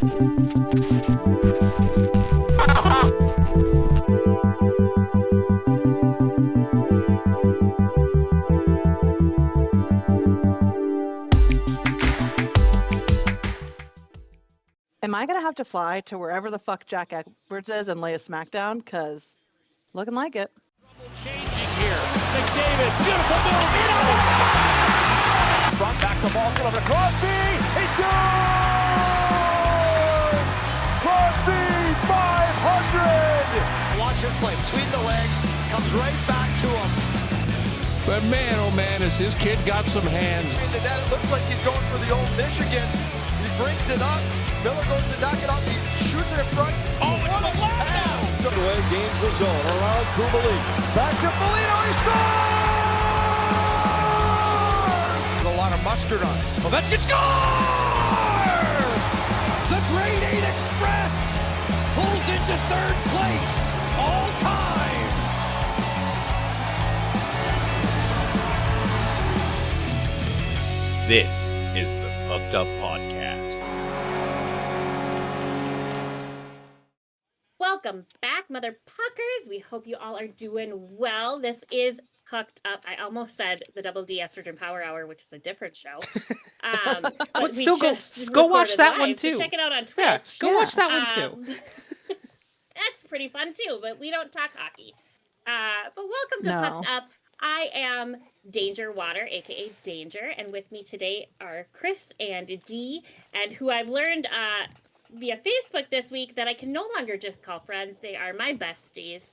Am I going to have to fly to wherever the fuck Jack Edwards is and lay a smackdown? Because looking like it. Changing here. McDavid, beautiful move. Front back the ball, over to Crosby. He scores! Crosby, 500! Watch this play between the legs, comes right back to him. But man, oh man, has his kid got some hands. The net, it looks like he's going for the old Michigan. He brings it up. Miller goes to knock it off. He shoots it in front. Oh, what a pass! Away, gains the zone around Kubalik. Back to Foligno. He scores! With a lot of mustard on it. Ovechkin scores! The Grade 8 Express pulls into third place all time. This is the Pucked Up Podcast. Welcome back, Mother Puckers. We hope you all are doing well. This is Pucked Up. I almost said the Double D Estrogen Power Hour, which is a different show. But still go watch that one too. So check it out on Twitch. Yeah, go watch that one too. That's pretty fun too, but we don't talk hockey. But welcome to Pucked Up. I am Danger Water, aka Danger, and with me today are Chris and Dee, and who I've learned via Facebook this week that I can no longer just call friends. They are my besties.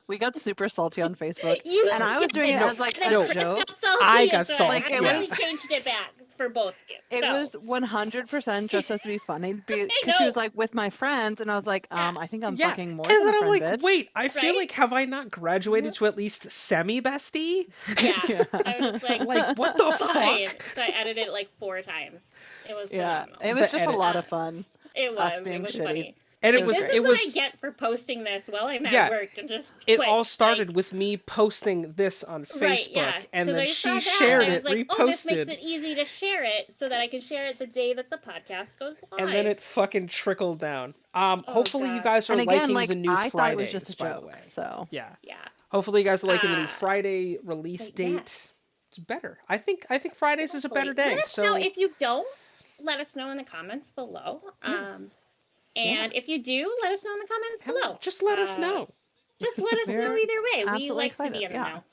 We got super salty on Facebook, and I was doing it as like a Chris joke. got salty, I got salty. Like, and we changed it back for both of you. It was 100% just supposed to be funny because she was like with my friends, and I was like, I think I'm fucking more. And then than I'm like, bitch. wait, I feel like have I not graduated to at least semi-bestie? Yeah. I was like what the fine. fuck? So I edited it like 4 times. It was phenomenal. It was just a lot of fun. It was shitty. funny. And this is what I get for posting this while I'm at work and just It all started with me posting this on Facebook, and then she shared it, reposted. Oh, this makes it easy to share it so that I can share it the day that the podcast goes live. And then it fucking trickled down. Hopefully you guys are liking the new Fridays, thought it was just a joke, by the way. So yeah. Hopefully you guys are liking the new Friday release date. It's better. I think Fridays is a better day. Let us know if you don't. Let us know in the comments below. And if you do, let us know in the comments below. Just let us know. Just let us know either way. We like excited, to be in the know.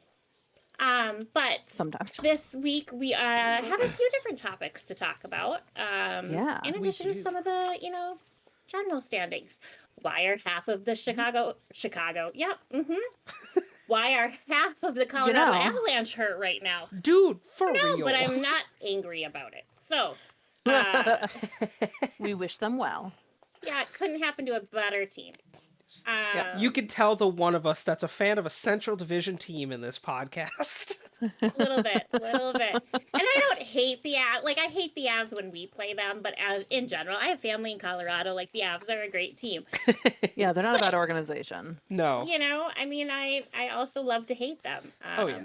But sometimes this week we have a few different topics to talk about. In addition to some of the, general standings. Why are half of the Chicago? Yep. Why are half of the Colorado Avalanche hurt right now? Dude, for real. But I'm not angry about it. So, we wish them well. Yeah, it couldn't happen to a better team. You can tell the one of us that's a fan of a Central Division team in this podcast. A little bit. And I don't hate the Avs. Like, I hate the Avs when we play them, but in general, I have family in Colorado. Like, the Avs are a great team. Yeah, they're not a bad organization. No. I also love to hate them. Oh, yeah.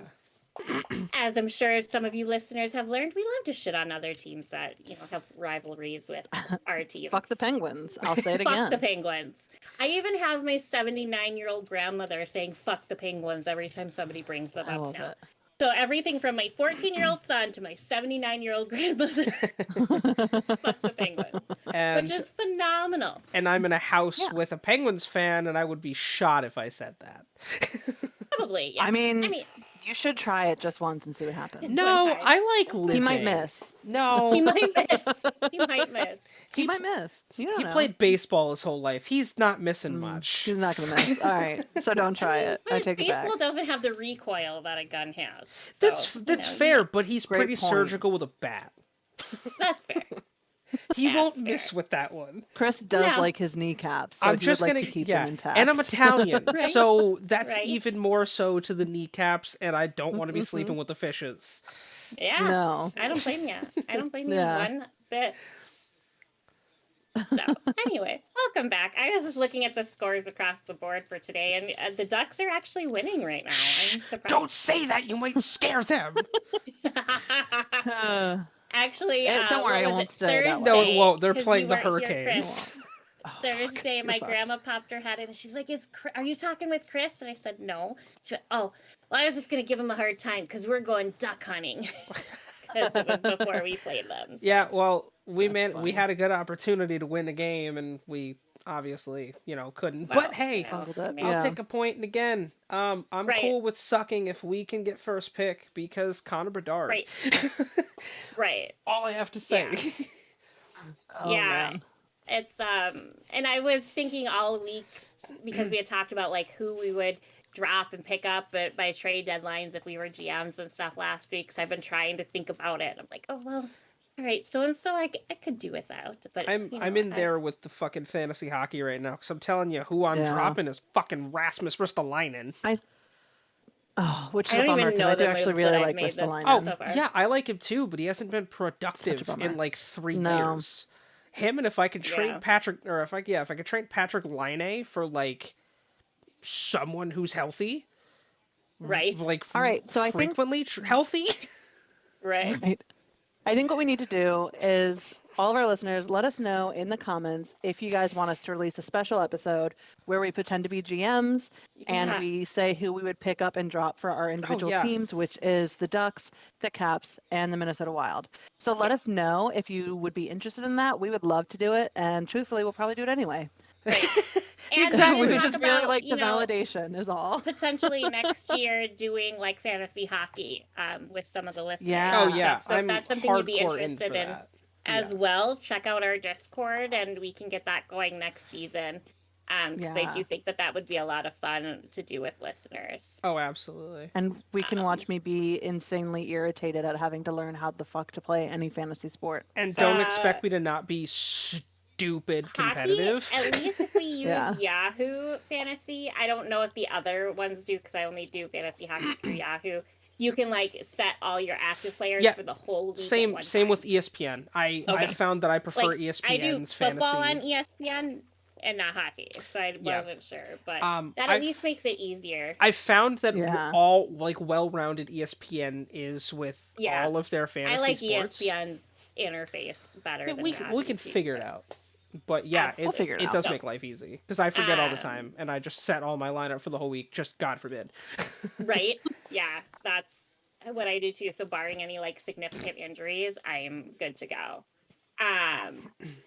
As I'm sure some of you listeners have learned, we love to shit on other teams that, have rivalries with our teams. Fuck the Penguins. I'll say it again. Fuck the Penguins. I even have my 79-year-old grandmother saying fuck the Penguins every time somebody brings them up now. So everything from my 14-year-old son to my 79-year-old grandmother. Fuck the Penguins. Which is phenomenal. And I'm in a house with a Penguins fan, and I would be shot if I said that. Probably, yeah. I mean, you should try it just once and see what happens. No, I like living. He might miss. No. He might miss. He might miss. You don't know. Played baseball his whole life. He's not missing much. He's not going to miss. All right. So don't try it. I take it back. Baseball doesn't have the recoil that a gun has. So, that's fair, but he's pretty surgical with a bat. That's fair. He won't miss with that one. Chris does like his kneecaps, so I'm just gonna to keep them intact. And I'm Italian, Right. so that's even more so to the kneecaps, and I don't want to be sleeping with the fishes. Yeah. No. I don't blame you. One bit. So, anyway, welcome back. I was just looking at the scores across the board for today, and the Ducks are actually winning right now. I'm surprised. Don't say that! You might scare them! Actually, don't worry, I what was won't it? say that Thursday, way. No, it won't. They're 'cause playing you the weren't here, Hurricanes. Chris. Oh, Thursday, fuck, my you're fucked. grandma popped her head in and she's like, are you talking with Chris? And I said, no. She went, oh, well, I was just going to give him a hard time because we're going duck hunting. Because it was before we played them. So. Yeah, well, we funny. had a good opportunity to win the game, and we obviously, couldn't. Well, but hey, Fumbled it. I'll Yeah. take a point, and again, I'm Right. cool with sucking if we can get first pick because Connor Bedard. Right. Right. All I have to say. Yeah. Oh, Yeah. man. It's and I was thinking all week because we had talked about like who we would drop and pick up by trade deadlines if we were GMs and stuff last week. So I've been trying to think about it. I'm like, oh well, all right, so and so I could do without. But I'm in there with the fucking fantasy hockey right now because I'm telling you who I'm Yeah. dropping is fucking Rasmus Ristolainen. Which I is a don't bummer even because know I do the actually moves really that I've like made this Ristolainen. Oh, so far. yeah, I like him too, but he hasn't been productive bummer. in like 3 No. years. Him, and if I could trade Yeah. Patrick, or if I could trade Patrick Laine for like someone who's healthy, Right. like All right, so I think- frequently healthy. Right. Right. I think what we need to do is all of our listeners, let us know in the comments if you guys want us to release a special episode where we pretend to be GMs and Yes. we say who we would pick up and drop for our individual yeah. teams, which is the Ducks, the Caps, and the Minnesota Wild. So let us know if you would be interested in that. We would love to do it, and truthfully, we'll probably do it anyway. And we then would talk just about, really like you the know, validation is all. potentially next year doing like fantasy hockey with some of the listeners. Yeah. Oh and yeah, stuff. So if I'm that's something you'd be hardcore interested for in that. as well, check out our Discord and we can get that going next season. Because I Yeah. do think that would be a lot of fun to do with listeners. Oh, absolutely. And we can watch me be insanely irritated at having to learn how the fuck to play any fantasy sport. And don't expect me to not be stupid competitive. Hockey, at least if we use Yeah. Yahoo Fantasy, I don't know if the other ones do because I only do fantasy hockey through Yahoo. You can like set all your active players Yeah, for the whole week. at Same one same time. with ESPN. I found that I prefer Like, I do ESPN's football fantasy. on ESPN and not hockey, so I Yeah. wasn't sure, but that I've- at least makes it easier. I found that Yeah. all like well-rounded ESPN is with Yeah. all of their fantasy I like sports. ESPN's interface better. Yeah, than we Yahoo can too, figure it but- out. But yeah, Absolutely. figure it it out. does So- make life easy because I forget all the Um, time, and I just set all my lineup for the whole week. Just God forbid. Right? Yeah, that's what I do too. So barring any like significant injuries, I'm good to go.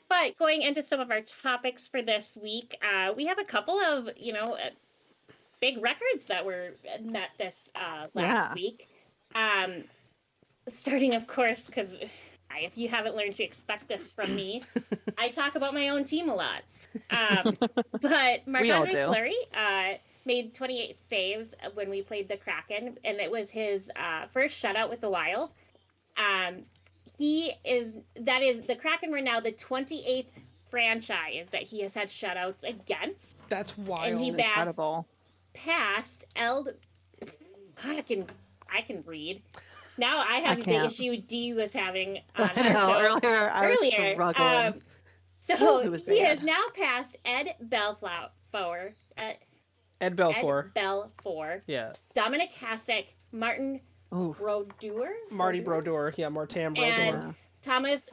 But going into some of our topics for this week, we have a couple of big records that were met this last Yeah. week. Starting, of course, because if you haven't learned to expect this from me, I talk about my own team a lot. But We all Marc-Andre do. Fleury made 28 saves when we played the Kraken, and it was his first shutout with the Wild. The Kraken were now the 28th franchise that he has had shutouts against. That's wild. And he Incredible. passed I can read. Now I have the can't. issue D was having on I know, our show earlier I was earlier. struggling. So It was he bad. has now passed Ed Belfour, Ed Belfour. Ed Belfour, Yeah. Dominic Hasek, Martin Ooh. Brodeur, Marty Brodeur. Yeah, Martin Brodeur. and Thomas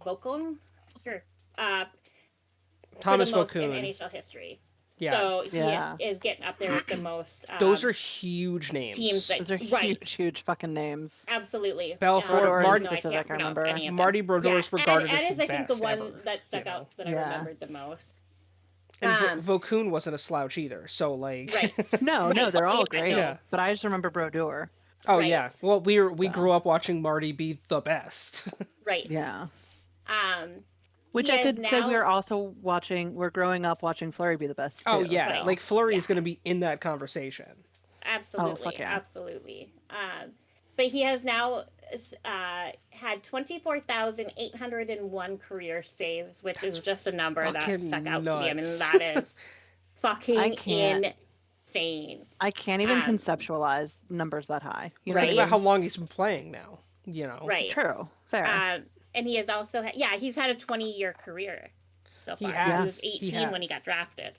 Vokoun. Sure. Thomas for the most in Vokoun. NHL history. Yeah. So Yeah. he is getting up there with the most. Those are huge names. teams that Those are right. huge fucking names. Absolutely. Belfour, Yeah, Martin- no, I specific, can't I pronounce remember. any of them. Marty Brodeur is regarded Ed as the is, I think, the best one ever, that stuck you know? out that I Yeah. remembered the most. And Vokoun wasn't a slouch either. So like. Right. No, they're all Yeah, great. Yeah. But I just remember Brodeur. Oh Right. yeah. Well, we So. grew up watching Marty be the best. Right. Yeah. Which He I is could say now- we're growing up watching Fleury be the best too. Oh yeah. so. Like Fleury is going to be in that conversation. Absolutely. fuck yeah. Absolutely. But he has now had 24,801 career saves, which is just a number that fucking stuck out to me. I mean, nuts. that is I fucking can't. insane. I can't even Um, conceptualize numbers that high. You know Right. Think what I about how mean? long he's been playing now. You know. Right. True. Fair. And he has also he's had a 20-year career so He far. has. He was He 18 when he has. got drafted.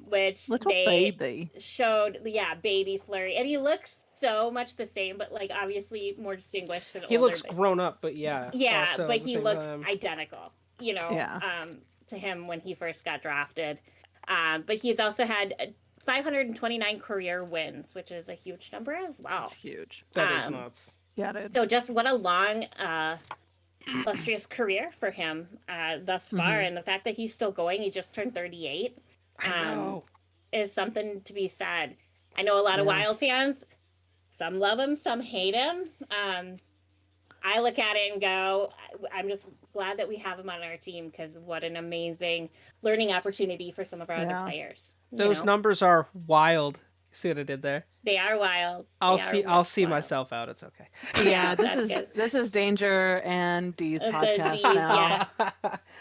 which Little they baby. showed, baby Flurry. And he looks so much the same, but like obviously more distinguished and He older. looks grown up, but yeah, also but at the he same looks time. identical, Yeah. to him when he first got drafted. But he's also had 529 career wins, which is a huge number as well. It's huge. That is nuts. Yeah, dude. So just what a long, illustrious career for him thus far. And the fact that he's still going, he just turned 38, I know. is something to be said. I know a lot of Wild fans, some love him, some hate him. I look at it and go, I'm just glad that we have him on our team, because what an amazing learning opportunity for some of our other players. Those numbers are wild. See what I did there? They are wild. I'll see myself out. It's okay. Yeah, this is Danger and D's It's podcast D's, now.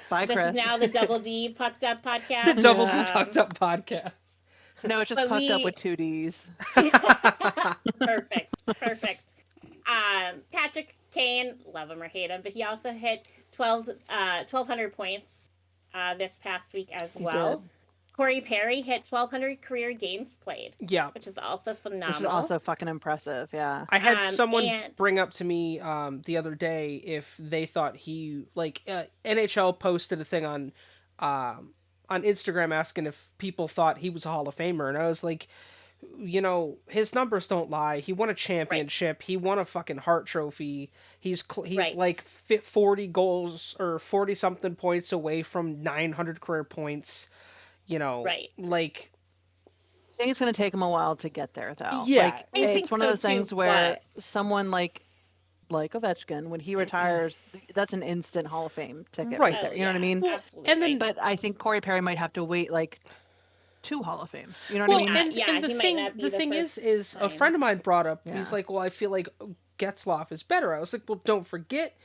Bye, This Chris. is now the Double D Pucked Up podcast. The Double D Pucked Up podcast. No, it's just pucked up with 2 Ds. Perfect. Patrick Kane, love him or hate him, but he also hit 1,200 points this past week as well. Did. Corey Perry hit 1,200 career games played. Yeah. Which is also phenomenal. Which is also fucking impressive, yeah. I had someone bring up to me the other day if they thought he, like, NHL posted a thing on Instagram asking if people thought he was a Hall of Famer, and I was like, you know, his numbers don't lie. He won a championship. Right. He won a fucking Hart Trophy. He's like 40 goals or 40 something points away from 900 career points. You know, like, I think it's going to take him a while to get there, though. Yeah, like, it's one of those things where someone like Ovechkin, when he retires, that's an instant Hall of Fame ticket right there. You know what I mean? Well, and then, but I think Corey Perry might have to wait like 2 Hall of Fames. You know what I mean? And the thing is a friend of mine brought up. He's like, well, I feel like Getzlaf is better. I was like, well, don't forget,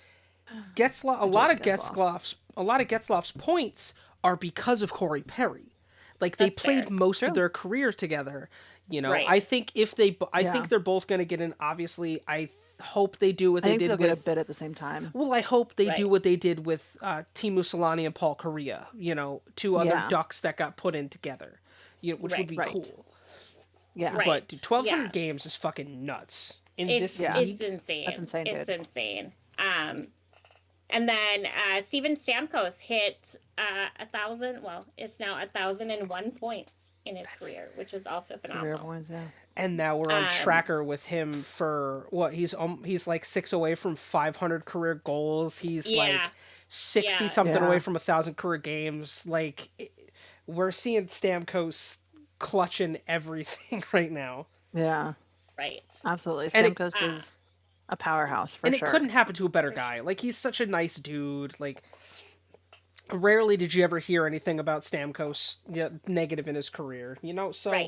Getzlaf. A lot of Getzlaf's points are because of Corey Perry. Like, they played most of their career together. You know, I think I think they're both going to get in. Obviously, I hope they do what they did. They'll get a bit at the same time. Well, I hope they do what they did with Teemu Selanne and Paul Kariya. You know, 2 other Ducks that got put in together. You know, which would be cool. Yeah, but 1,200 games is fucking nuts in this league. It's insane. That's insane. It's insane. And then Steven Stamkos hit 1,000. Well, it's now 1,001 points in his career, which is also phenomenal. Career points, yeah. And now we're on tracker with him for what? He's like 6 away from 500 career goals. He's like 60 something away from 1,000 career games. Like, we're seeing Stamkos clutching everything right now. Yeah. Right. Absolutely. Stamkos is a powerhouse for sure. And it couldn't happen to a better guy. Like, he's such a nice dude. Like, rarely did you ever hear anything about Stamkos negative in his career, you know? So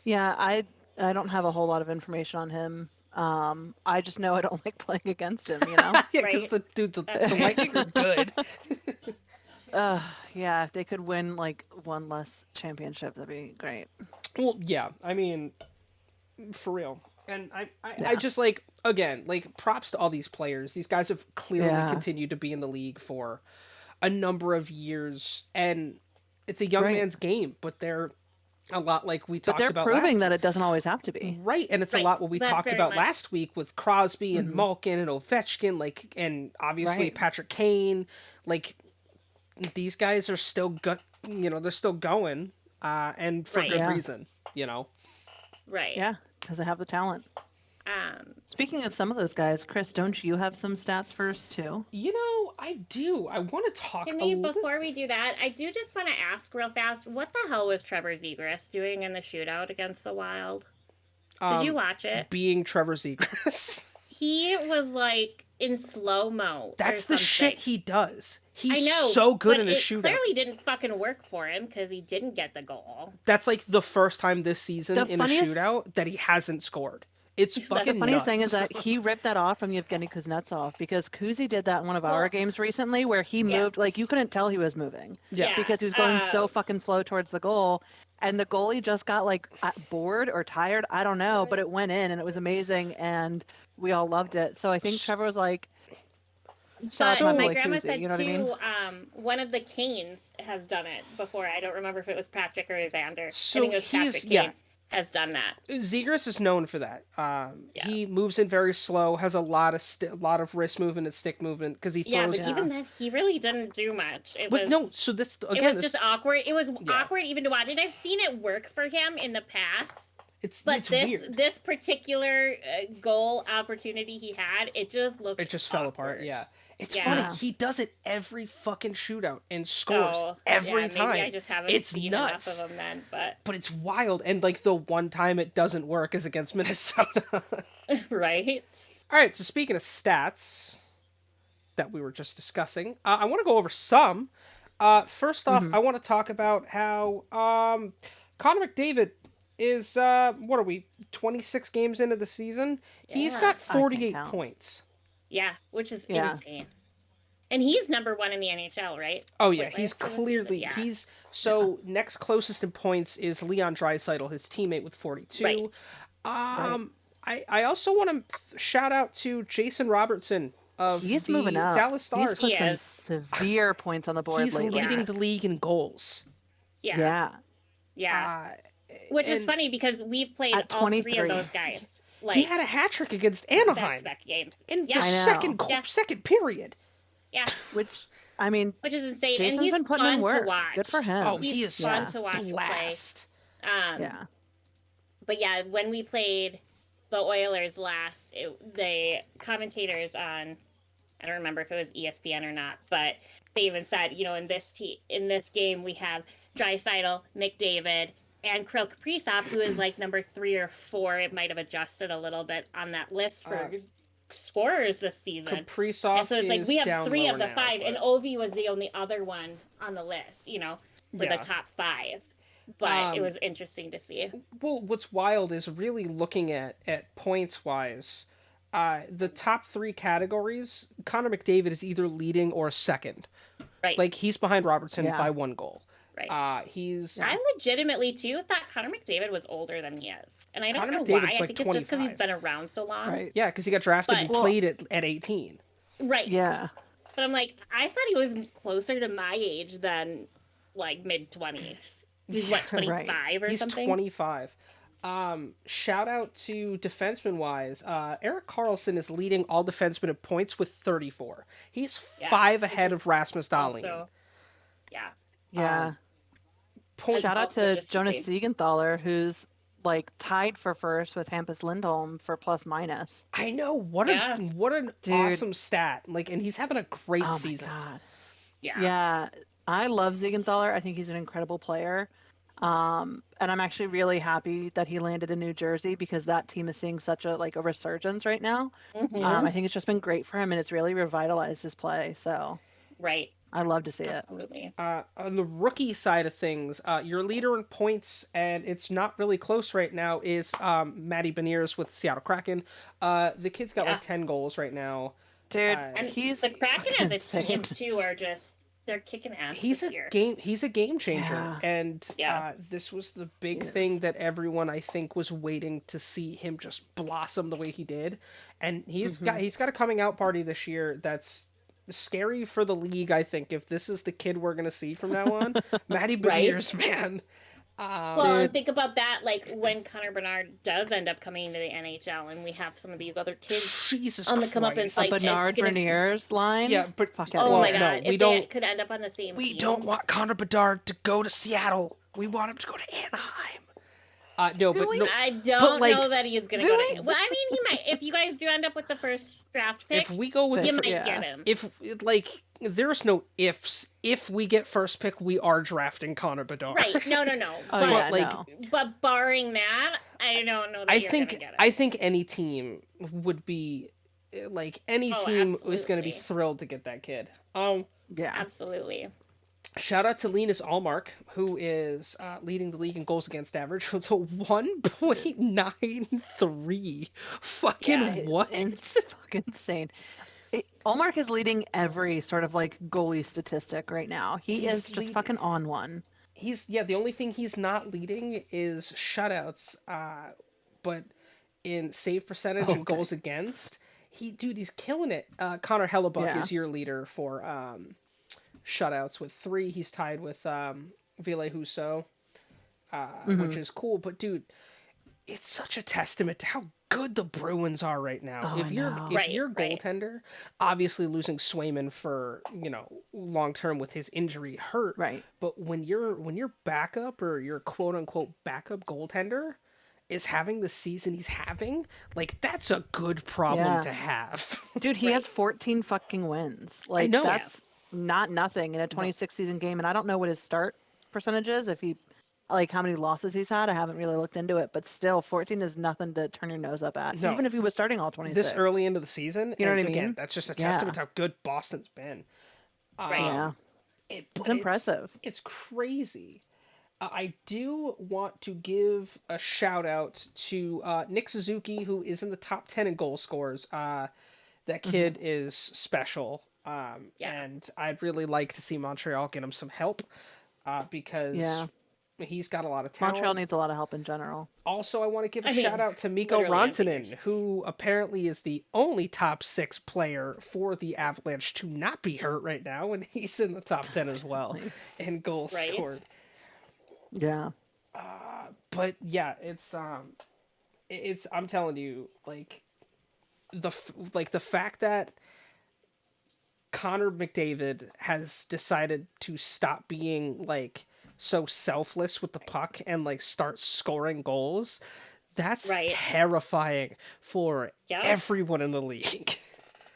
yeah, I don't have a whole lot of information on him. I just know I don't like playing against him, you know? Yeah, because the Lightning are good. Yeah, if they could win like 1 less championship, that'd be great. Well, yeah, I mean, for real. And I just, like, again, like, props to all these players. These guys have clearly continued to be in the league for a number of years, and it's a young man's game, but they're a lot like we talked about. But they're proving that it doesn't always have to be. Right, and it's a lot what we talked about last week with Crosby and Malkin and Ovechkin, like, and obviously Patrick Kane. Like, these guys are still they're still going, and for good reason, you know. Right. Yeah, because they have the talent. Speaking of some of those guys, Chris, don't you have some stats first too? You know, I do. I want to talk before we do that, I do just want to ask real fast, what the hell was Trevor Zegras doing in the shootout against the Wild? Did you watch it? Being Trevor Zegras. He was like in slow-mo. That's the shit he does. He's I know, so good in a it shootout. Clearly didn't fucking work for him because he didn't get the goal. That's like the first time this season in a shootout that he hasn't scored. It's fucking The funniest nuts. thing is that he ripped that off from Yevgeny Kuznetsov because Kuzi did that in one of our games recently where he moved, like you couldn't tell he was moving. Yeah. Because he was going so fucking slow towards the goal. And the goalie just got like bored or tired. I don't know, but it went in and it was amazing and we all loved it. So I think Trevor was like, Shout out to my boy grandma Kuzi, said you know too, what I mean? one of the Canes has done it before. I don't remember if it was Patrick or Evander. So I think it was Patrick Kane has done that. Zegras is known for that. Yeah. He moves in very slow, has a lot of wrist movement and stick movement because he throws. But even then, he really didn't do much. So that's again. It was just awkward. It was awkward even to watch. And I've seen it work for him in the past. It's weird. This particular goal opportunity he had, it just looked. It just fell apart. Yeah. It's funny. He does it every fucking shootout and scores every time. Maybe I just haven't seen nuts. enough of him then, but it's wild. And like the one time it doesn't work is against Minnesota. Right. All right. So speaking of stats that we were just discussing, I want to go over some. First off, I want to talk about how Connor McDavid is 26 games into the season. He's got 48 points. Yeah, which is insane. And he's number 1 in the NHL, right? Oh yeah, he's clearly next closest in points is Leon Draisaitl, his teammate with 42. Right. I also want to shout out to Jason Robertson of the moving up. Dallas Stars. He's put some severe points on the board lately. He's leading the league in goals. Yeah. Which is funny because we've played all 3 of those guys. He had a hat trick against Anaheim in the second period. Yeah, which is insane. Jason's and he's been putting in work. To watch. Good for him. Oh, he is fun to watch blast. Play. But yeah, when we played the Oilers last, the commentators on, I don't remember if it was ESPN or not, but they even said, in this game we have Draisaitl, McDavid, and Kirill Kaprizov, who is like number 3 or 4. It might have adjusted a little bit on that list for scorers this season. Kaprizov so it's like we have 3 of the 5, but... and Ovi was the only other one on the list, for the top 5. But it was interesting to see. Well, what's wild is really looking at points wise. The top 3 categories, Connor McDavid is either leading or second. Right. Like he's behind Robertson by 1 goal. Right. I legitimately too thought Connor McDavid was older than he is, and I don't know why. I think it's just because he's been around so long. Right. Yeah, because he got drafted and played at 18. Right. Yeah. But I'm like, I thought he was closer to my age than like mid-20s. He's what, 25 or something? He's 25. Shout out to defenseman wise. Erik Karlsson is leading all defensemen in points with 34. He's 5 ahead of Rasmus Dahlin. Yeah. Shout out to Jonas Siegenthaler, who's like tied for first with Hampus Lindholm for plus minus. I know, what an awesome stat. Like, and he's having a great season. My God. Yeah. I love Siegenthaler. I think he's an incredible player. And I'm actually really happy that he landed in New Jersey because that team is seeing such a resurgence right now. I think it's just been great for him, and it's really revitalized his play. So I love to see it. On the rookie side of things, your leader in points, and it's not really close right now, is Matty Beniers with the Seattle Kraken. The kid's got 10 goals right now. Dude, and the Kraken as a team too are just, they're kicking ass he's this year. He's a game changer, and this was the big thing that everyone I think was waiting to see him just blossom the way he did, and he's got a coming out party this year that's scary for the league. I think if this is the kid we're gonna see from now on, Matty Beniers, man. And think about that, like when Connor Bernard does end up coming into the NHL, and we have some of these other kids on the come up and like Bernard Beniers line. Yeah, but my God, no, we don't. Could end up on the same. We team. don't want Connor Bedard to go to Seattle. We want him to go to Anaheim. I don't know that he's gonna go to. Well, I mean, he might. If you guys do end up with the first draft pick, if we go with you might get him. If there's no ifs. If we get first pick, we are drafting Connor Bedard. Right? No. But barring that, I don't know. That gonna get him. I think any team would be any team was going to be thrilled to get that kid. Absolutely. Shout out to Linus Allmark, who is leading the league in goals against average with a 1.93. What? It's fucking insane. Allmark is leading every sort of goalie statistic right now. He's just fucking on one. The only thing he's not leading is shutouts, but in save percentage and goals against, he's killing it. Connor Hellebuck is your leader for shutouts with 3. He's tied with Ville Husso, which is cool. But dude, it's such a testament to how good the Bruins are right now. Oh, If you're goaltender, obviously losing Swayman for long term with his injury hurt. Right. But when your backup or your quote unquote backup goaltender is having the season he's having, like, that's a good problem to have. Dude, he has 14 fucking wins. Like, I know. That's not nothing in a 26 season game. And I don't know what his start percentage is, if he, like, how many losses he's had. I haven't really looked into it, but still, 14 is nothing to turn your nose up at. No. Even if he was starting all 26. This early into the season, you know what I mean? Again, that's just a testament to how good Boston's been. Yeah. It's impressive. It's crazy. I do want to give a shout out to Nick Suzuki, who is in the top 10 in goal scorers. That kid is special. And I'd really like to see Montreal get him some help because he's got a lot of talent. Montreal needs a lot of help in general. Also, I want to give a shout out to Mikko Rantanen, who apparently is the only top 6 player for the Avalanche to not be hurt right now, and he's in the top 10 as well in goals scored. Yeah. But yeah, it's I'm telling you, like, the fact that Connor McDavid has decided to stop being like so selfless with the puck and like start scoring goals, that's terrifying for everyone in the league.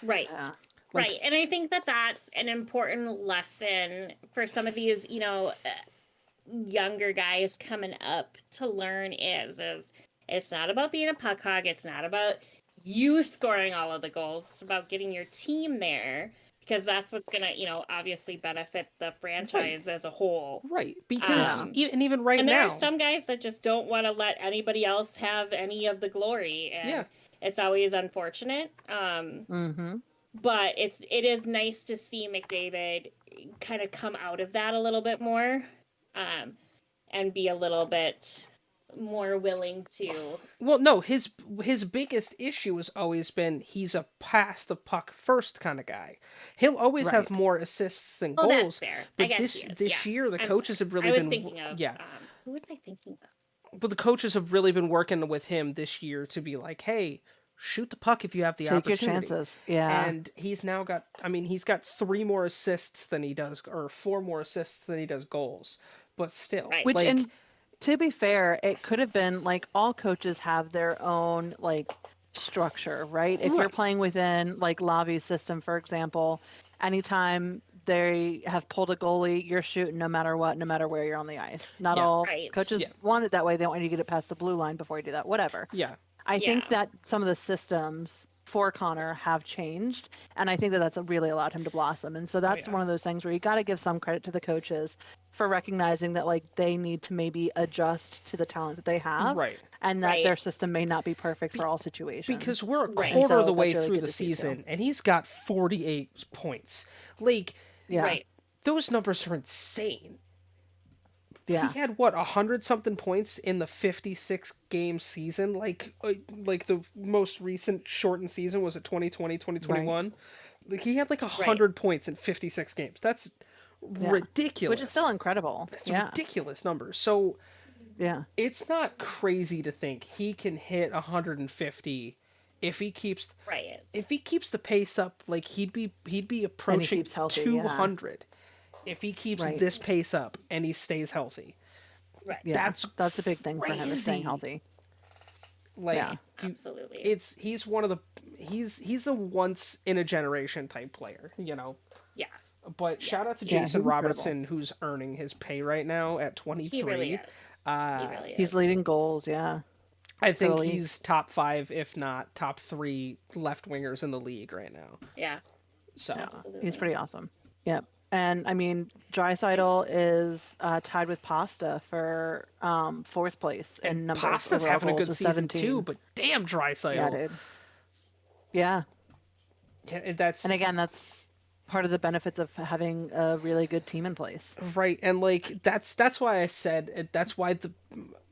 Right. Yeah. Right. And I think that that's an important lesson for some of these, younger guys coming up to learn is it's not about being a puck hog. It's not about you scoring all of the goals. It's about getting your team there, because that's what's going to, obviously benefit the franchise as a whole. Right. Because even right now. And there are some guys that just don't want to let anybody else have any of the glory. And it's always unfortunate. But it is nice to see McDavid kind of come out of that a little bit more. And be a little bit more willing to. Well, no, his biggest issue has always been he's a pass the puck first kind of guy. He'll always have more assists than goals. That's fair. But this year, the coaches have really been. Thinking of. Who was I thinking of? But the coaches have really been working with him this year to be like, hey, shoot the puck if you have the opportunity. Take your chances. Yeah. And he's now got. He's got 3 more assists than he does, or 4 more assists than he does goals. But still, Which, and to be fair, it could have been like all coaches have their own like structure, right? If you're playing within like Lavi's system, for example, anytime they have pulled a goalie, you're shooting no matter what, no matter where you're on the ice. Not all coaches want it that way. They want you to get it past the blue line before you do that. Whatever. Yeah. I think that some of the systems for Connor have changed, and I think that that's really allowed him to blossom. And so that's one of those things where you got to give some credit to the coaches for recognizing that like they need to maybe adjust to the talent that they have, and that their system may not be perfect for all situations. Because we're a quarter of the way through the season, and he's got 48 points. Like, those numbers are insane. Yeah. He had 100-something points in the 56 game season. Like the most recent shortened season was it 2020, 2021. Like he had like 100 points in 56 games. That's ridiculous. Which is still incredible. It's a ridiculous number. So yeah, it's not crazy to think he can hit 150 if he keeps the pace up. Like he'd be approaching 200. If he keeps this pace up and he stays healthy. Right. Yeah, that's a big thing for him, is staying healthy. Like, absolutely. He's one of the he's a once in a generation type player, Yeah. But shout out to Jason Robertson, who's earning his pay right now at 23. He really is. He's leading goals, I think he's top 5, if not top 3 left wingers in the league right now. Yeah. So he's pretty awesome. Yep. And I mean, Draisaitl is tied with Pasta for 4th place in numbers. Pasta's having a good season 17. too, but damn Draisaitl. Yeah, dude. Yeah. And again, that's part of the benefits of having a really good team in place. Right, and like that's why I said that's why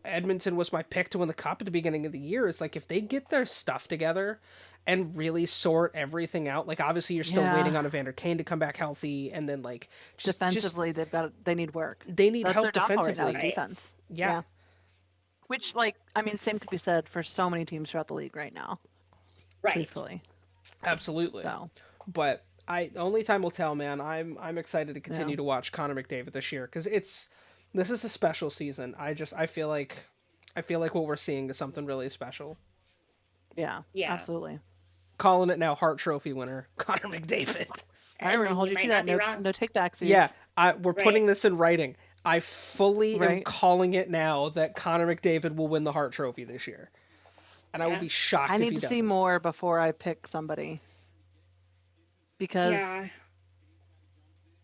Edmonton was my pick to win the cup at the beginning of the year. It's like if they get their stuff together and really sort everything out, like obviously you're still waiting on Evander Kane to come back healthy, and then like defensively they need work. They need That's help their downfall defensively. right now, defense. Yeah. Which, like, I mean, same could be said for so many teams throughout the league right now. Right. Truthfully. Absolutely. So, but only time will tell, man. I'm excited to continue to watch Connor McDavid this year because this is a special season. I feel like what we're seeing is something really special. Yeah. Absolutely. Calling it now, Hart Trophy winner Connor McDavid. I'm gonna hold you to that. No take backsies. Yeah, we're putting this in writing. I fully am calling it now that Connor McDavid will win the Hart Trophy this year, and I will be shocked. I if need he to see more before I pick somebody, because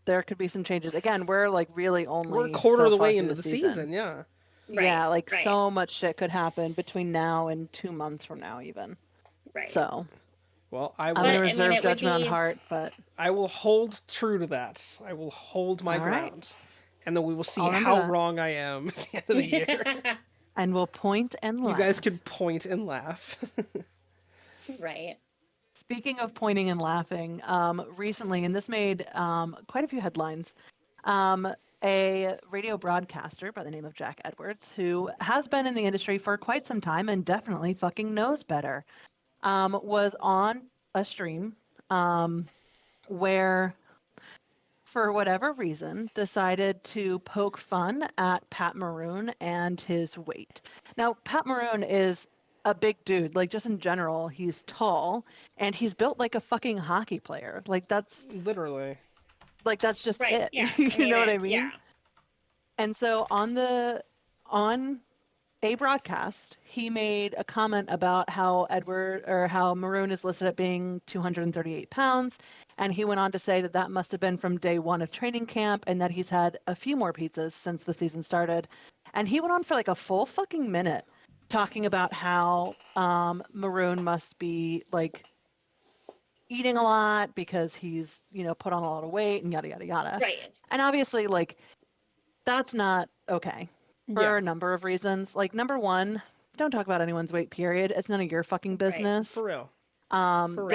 there could be some changes. Again, we're like really we're a quarter of the way into the season. Yeah. Yeah, like so much shit could happen between now and 2 months from now, even. Right. So. Well, I'm going to reserve judgment on Hart, but I will hold true to that. I will hold my ground, and then we will see how wrong I am at the end of the year. And we'll point and laugh. You guys can point and laugh. Right. Speaking of pointing and laughing, recently, and this made quite a few headlines, a radio broadcaster by the name of Jack Edwards, who has been in the industry for quite some time and definitely fucking knows better, was on a stream where, for whatever reason, decided to poke fun at Pat Maroon and his weight. Now, Pat Maroon is a big dude. Like, just in general, he's tall, and he's built like a fucking hockey player. Like, that's... Literally. Like, that's just it. Yeah. You know what I mean? Yeah. And so on a broadcast, he made a comment about how Maroon is listed at being 238 pounds, and he went on to say that must have been from day one of training camp, and that he's had a few more pizzas since the season started. And he went on for like a full fucking minute talking about how Maroon must be like eating a lot because he's put on a lot of weight and yada yada yada. Right. And obviously, like, that's not okay. For a number of reasons. Like, number one, don't talk about anyone's weight, period. It's none of your fucking business. Right. For real.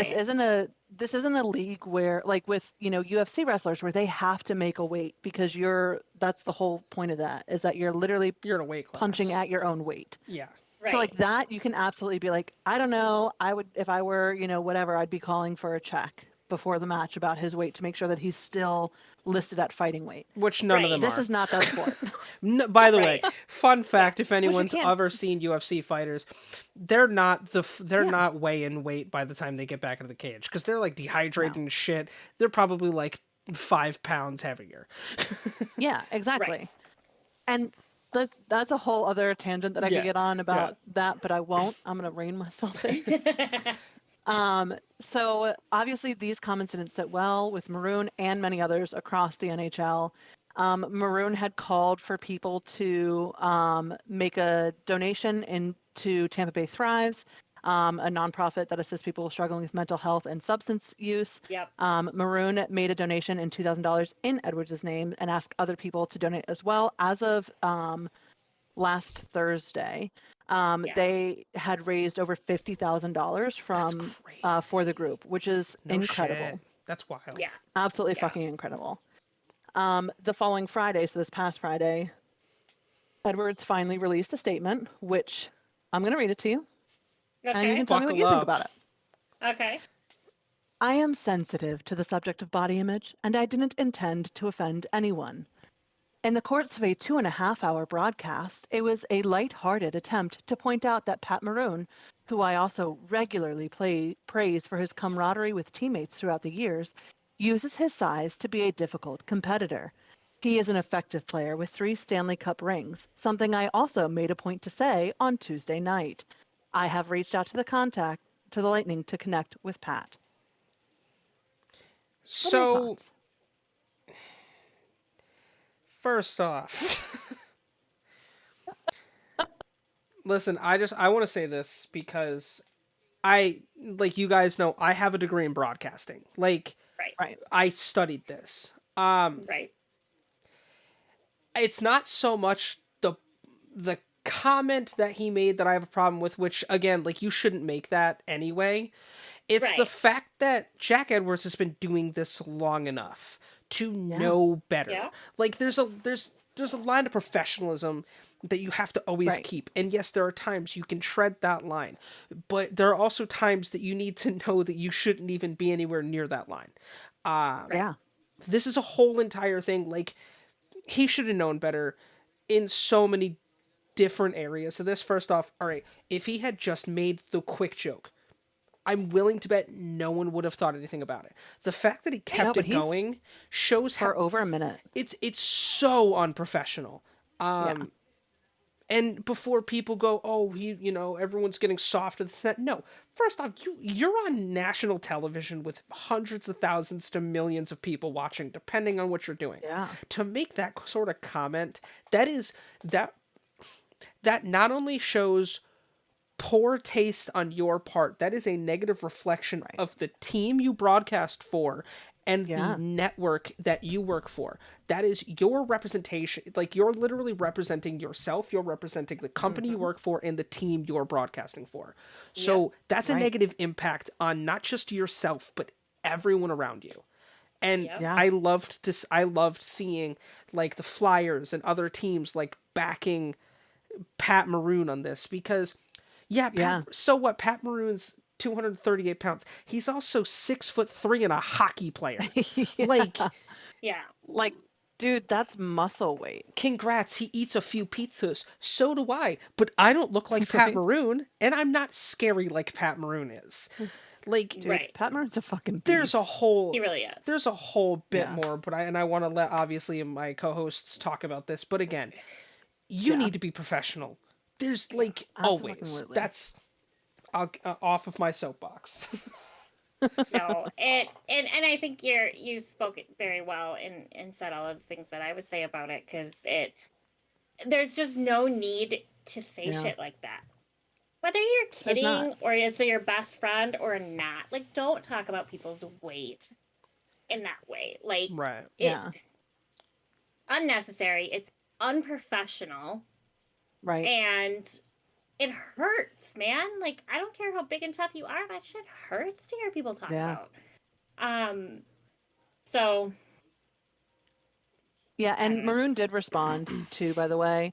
This isn't a league where, like, with, UFC wrestlers, where they have to make a weight because that's the whole point of that, is that you're literally in a weight class, punching at your own weight. Yeah. Right. So like that, you can absolutely be like, I don't know, I would, if I were, whatever, I'd be calling for a check before the match about his weight to make sure that he's still listed at fighting weight. Which none of them are. This is not that sport. No, by the way, fun fact: if anyone's ever seen UFC fighters, they're not not weighing weight by the time they get back into the cage because they're like dehydrated and shit. They're probably like 5 pounds heavier. Yeah, exactly. Right. And that's a whole other tangent that I could get on about that, but I won't. I'm gonna rein myself in. So obviously these comments didn't sit well with Maroon and many others across the NHL. Maroon had called for people to make a donation into Tampa Bay Thrives, a nonprofit that assists people struggling with mental health and substance use. Yep. Maroon made a donation in $2,000 in Edwards' name and asked other people to donate as well. As of last Thursday, they had raised over $50,000 from for the group, which is incredible. Shit. That's wild. Yeah. Absolutely fucking incredible. The following Friday, so this past Friday, Edwards finally released a statement, which I'm going to read it to you. Okay. And you can tell me what you think about it. Okay. I am sensitive to the subject of body image, and I didn't intend to offend anyone. In the course of a 2.5-hour broadcast, it was a light-hearted attempt to point out that Pat Maroon, who I also regularly praise for his camaraderie with teammates throughout the years, uses his size to be a difficult competitor. He is an effective player with 3 Stanley Cup rings, something I also made a point to say on Tuesday night. I have reached out to the Lightning to connect with Pat. So, first off, listen, I want to say this because like you guys know, I have a degree in broadcasting. Like, right. I studied this. Right. It's not so much the comment that he made that I have a problem with, which again, like, you shouldn't make that anyway. It's the fact that Jack Edwards has been doing this long enough to know better. Yeah. Like, there's a line of professionalism that you have to always keep. And yes, there are times you can tread that line, but there are also times that you need to know that you shouldn't even be anywhere near that line. This is a whole entire thing. Like, he should have known better in so many different areas. So this, first off, all right, if he had just made the quick joke, I'm willing to bet no one would have thought anything about it. The fact that he kept it going shows for over a minute. It's so unprofessional. And before people go, oh, everyone's getting soft at the set. No, first off, you're on national television with hundreds of thousands to millions of people watching, depending on what you're doing. Yeah. To make that sort of comment, that not only shows poor taste on your part, that is a negative reflection of the team you broadcast for and the network that you work for. That is your representation. Like, you're literally representing yourself, you're representing the company you work for and the team you're broadcasting for. So that's a negative impact on not just yourself, but everyone around you. And I loved seeing, like, the Flyers and other teams, like, backing Pat Maroon on this, because so what? Pat Maroon's 238 pounds. He's also 6'3" and a hockey player. Like, like, dude, that's muscle weight. Congrats. He eats a few pizzas. So do I. But I don't look like Pat Maroon, and I'm not scary like Pat Maroon is. Like, dude, Pat Maroon's a fucking beast. There's a whole. He really is. There's a whole bit more, but I want to let obviously my co-hosts talk about this. But again, you need to be professional. There's like always. That's off of my soapbox. No, and I think you spoke it very well and said all of the things that I would say about it, because there's just no need to say shit like that. Whether you're kidding or it's your best friend or not, like, don't talk about people's weight in that way. Like, unnecessary. It's unprofessional. Right. And it hurts, man. Like, I don't care how big and tough you are. That shit hurts to hear people talk about. So. Yeah, and Maroon did respond too, by the way.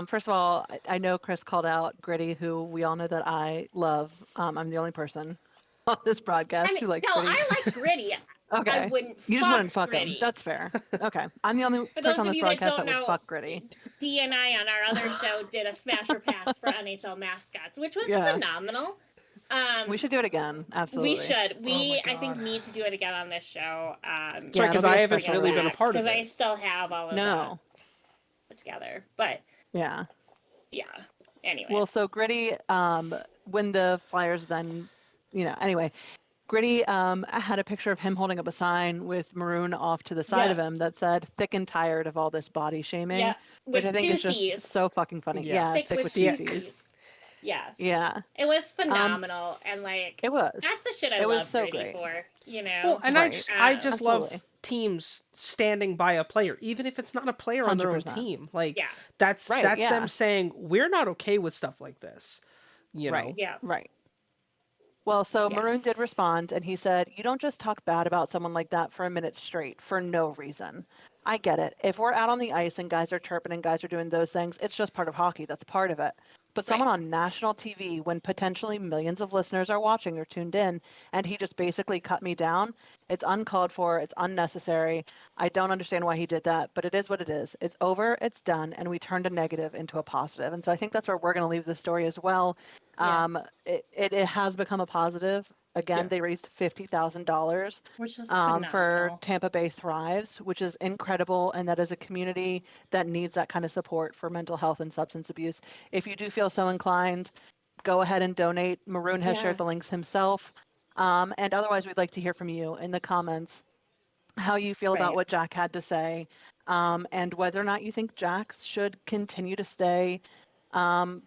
First of all, I know Chris called out Gritty, who we all know that I love. I'm the only person on this broadcast who likes Gritty. No, I like Gritty. Okay. You just wouldn't fuck Gritty. him. That's fair. Okay. I'm the only person on this broadcast that would fuck Gritty. D and I on our other show did a smasher pass for NHL mascots, which was phenomenal. We should do it again. Absolutely. We should. I think, need to do it again on this show. Sorry, because I haven't really been a part of it. Because I still have all of that put together. But yeah. Anyway. Well, so Gritty, when the Flyers then, anyway, Gritty had a picture of him holding up a sign with Maroon off to the side of him that said "thick and tired of all this body shaming," which I think is just so fucking funny. Yeah, thick with two C's. Yes. Yeah. It was phenomenal, and like it was. That's the shit I love so Gritty for. Well, and I just love teams standing by a player, even if it's not a player on their own team. Like that's them saying we're not okay with stuff like this. You know. Right. Well, so Maroon did respond, and he said, "You don't just talk bad about someone like that for a minute straight for no reason. I get it. If we're out on the ice and guys are chirping and guys are doing those things, it's just part of hockey. That's part of it. But someone on national TV, when potentially millions of listeners are watching or tuned in, and he just basically cut me down, it's uncalled for, it's unnecessary. I don't understand why he did that, but it is what it is. It's over, it's done, and we turned a negative into a positive." And so I think that's where we're going to leave the story as well. It has become a positive. Again, they raised $50,000 for Tampa Bay Thrives, which is incredible. And that is a community that needs that kind of support for mental health and substance abuse. If you do feel so inclined, go ahead and donate. Maroon has shared the links himself. And otherwise, we'd like to hear from you in the comments how you feel about what Jack had to say, and whether or not you think Jack should continue to stay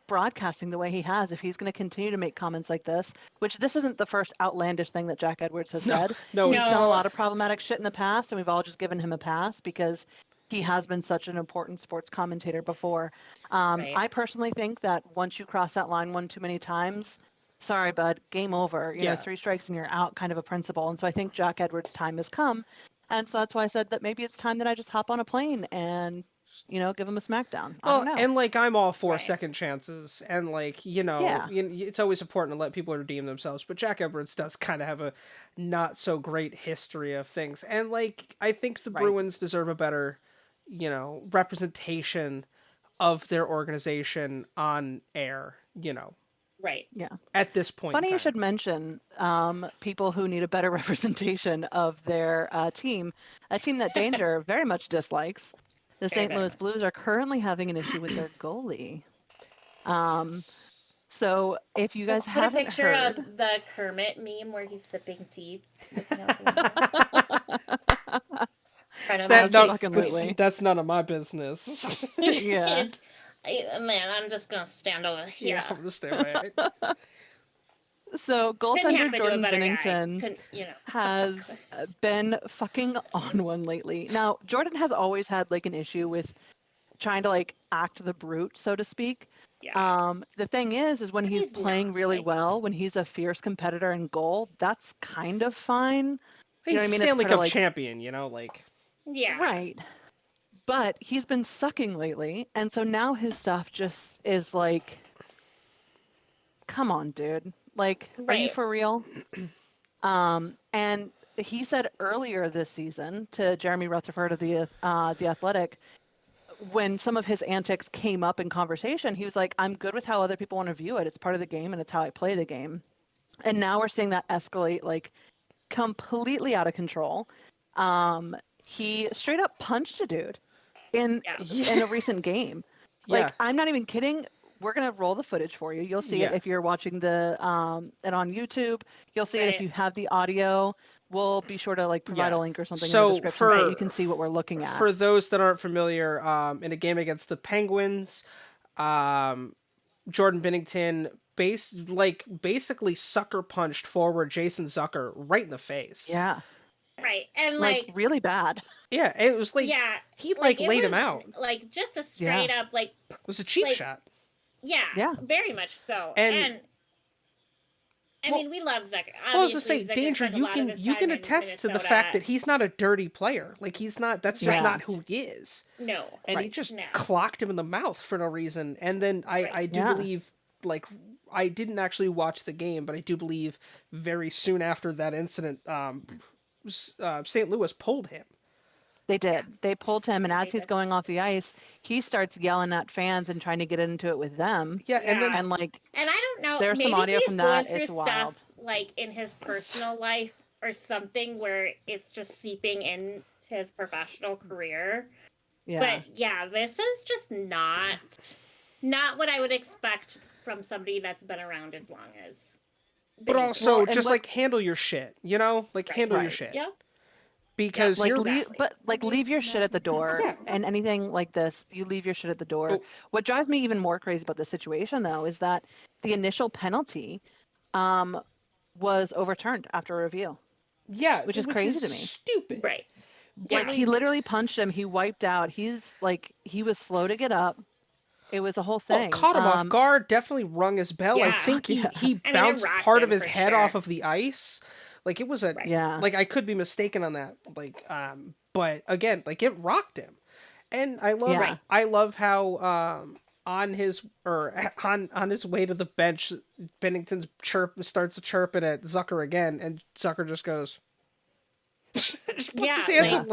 broadcasting the way he has, if he's going to continue to make comments like this, which this isn't the first outlandish thing that Jack Edwards has said. No, he's done a lot of problematic shit in the past, and we've all just given him a pass because he has been such an important sports commentator before. Right. I personally think that once you cross that line one too many times, sorry, bud, game over. You know, 3 strikes and you're out kind of a principle. And so I think Jack Edwards' time has come. And so that's why I said that maybe it's time that I just hop on a plane and, you know, give him a smackdown. I don't know. And like I'm all for Right. second chances, and like Yeah. it's always important to let people redeem themselves. But Jack Edwards does kind of have a not so great history of things, and like I think the Right. Bruins deserve a better, representation of their organization on air. Right. Yeah. At this point, Funny in you time. should mention people who need a better representation of their team, a team that Danger very much dislikes. The Very St. Louis much. Blues are currently having an issue with their goalie. So if you guys Let's put a haven't picture heard, of the Kermit meme where he's sipping tea. looking out the window. Kind of Absolutely. That's none of my business. Yeah. Man, I'm just gonna stand over here. Yeah, I'm gonna stay away. So Couldn't goaltender happen to a Jordan better guy. Binnington Couldn't, has been fucking on one lately. Now, Jordan has always had like an issue with trying to like act the brute, so to speak. Yeah. The thing is when he's He's playing not, really like- well, when he's a fierce competitor in goal, that's kind of fine. He's know what I mean? It's Stanley kinda Cup like- champion, like. Yeah. Right. But he's been sucking lately, and so now his stuff just is like, come on, dude. Like, are you Right. for real? And he said earlier this season to Jeremy Rutherford of the Athletic, when some of his antics came up in conversation, he was like, I'm good with how other people want to view it. It's part of the game and it's how I play the game. And now we're seeing that escalate like completely out of control. He straight up punched a dude in a recent game. Like, I'm not even kidding. We're gonna roll the footage for you. You'll see it if you're watching the it on YouTube. You'll see it if you have the audio. We'll be sure to like provide a link or something in the description so you can see what we're looking at. For those that aren't familiar, in a game against the Penguins, Jordan Binnington basically sucker punched forward Jason Zucker right in the face. Yeah. Right. And like really bad. Yeah, it was like he laid him out. Like just a straight up like it was a cheap shot. Yeah, very much so. And I mean, we love Zucker. Well, I was to say, Danger, you can attest to the fact that he's not a dirty player. Like he's not. That's just not who he is. No, and he just clocked him in the mouth for no reason. And then I do believe, like, I didn't actually watch the game, but I do believe very soon after that incident, St. Louis pulled him. They did. They pulled him, and as he's going off the ice, he starts yelling at fans and trying to get into it with them. Yeah, and then and I don't know. There's maybe some audio he's from that. Going It's through wild. Stuff, like in his personal life or something where it's just seeping into his professional career. Yeah. But yeah, this is just not what I would expect from somebody that's been around as long as. But also, just handle your shit. Handle your shit. Yeah. Because leave your shit at the door. And anything like this, you leave your shit at the door. What drives me even more crazy about the situation, though, is that the initial penalty was overturned after a review. Yeah, which is crazy to me. Stupid. Right. Like he literally punched him. He wiped out. He was slow to get up. It was a whole thing. Caught him off guard. Definitely rung his bell. Yeah. I think he bounced part of his head off of the ice. Like it was like I could be mistaken on that. But again, it rocked him, and I love how on his way to the bench, Binnington's starts chirping at Zucker again, and Zucker just goes, just puts his hands up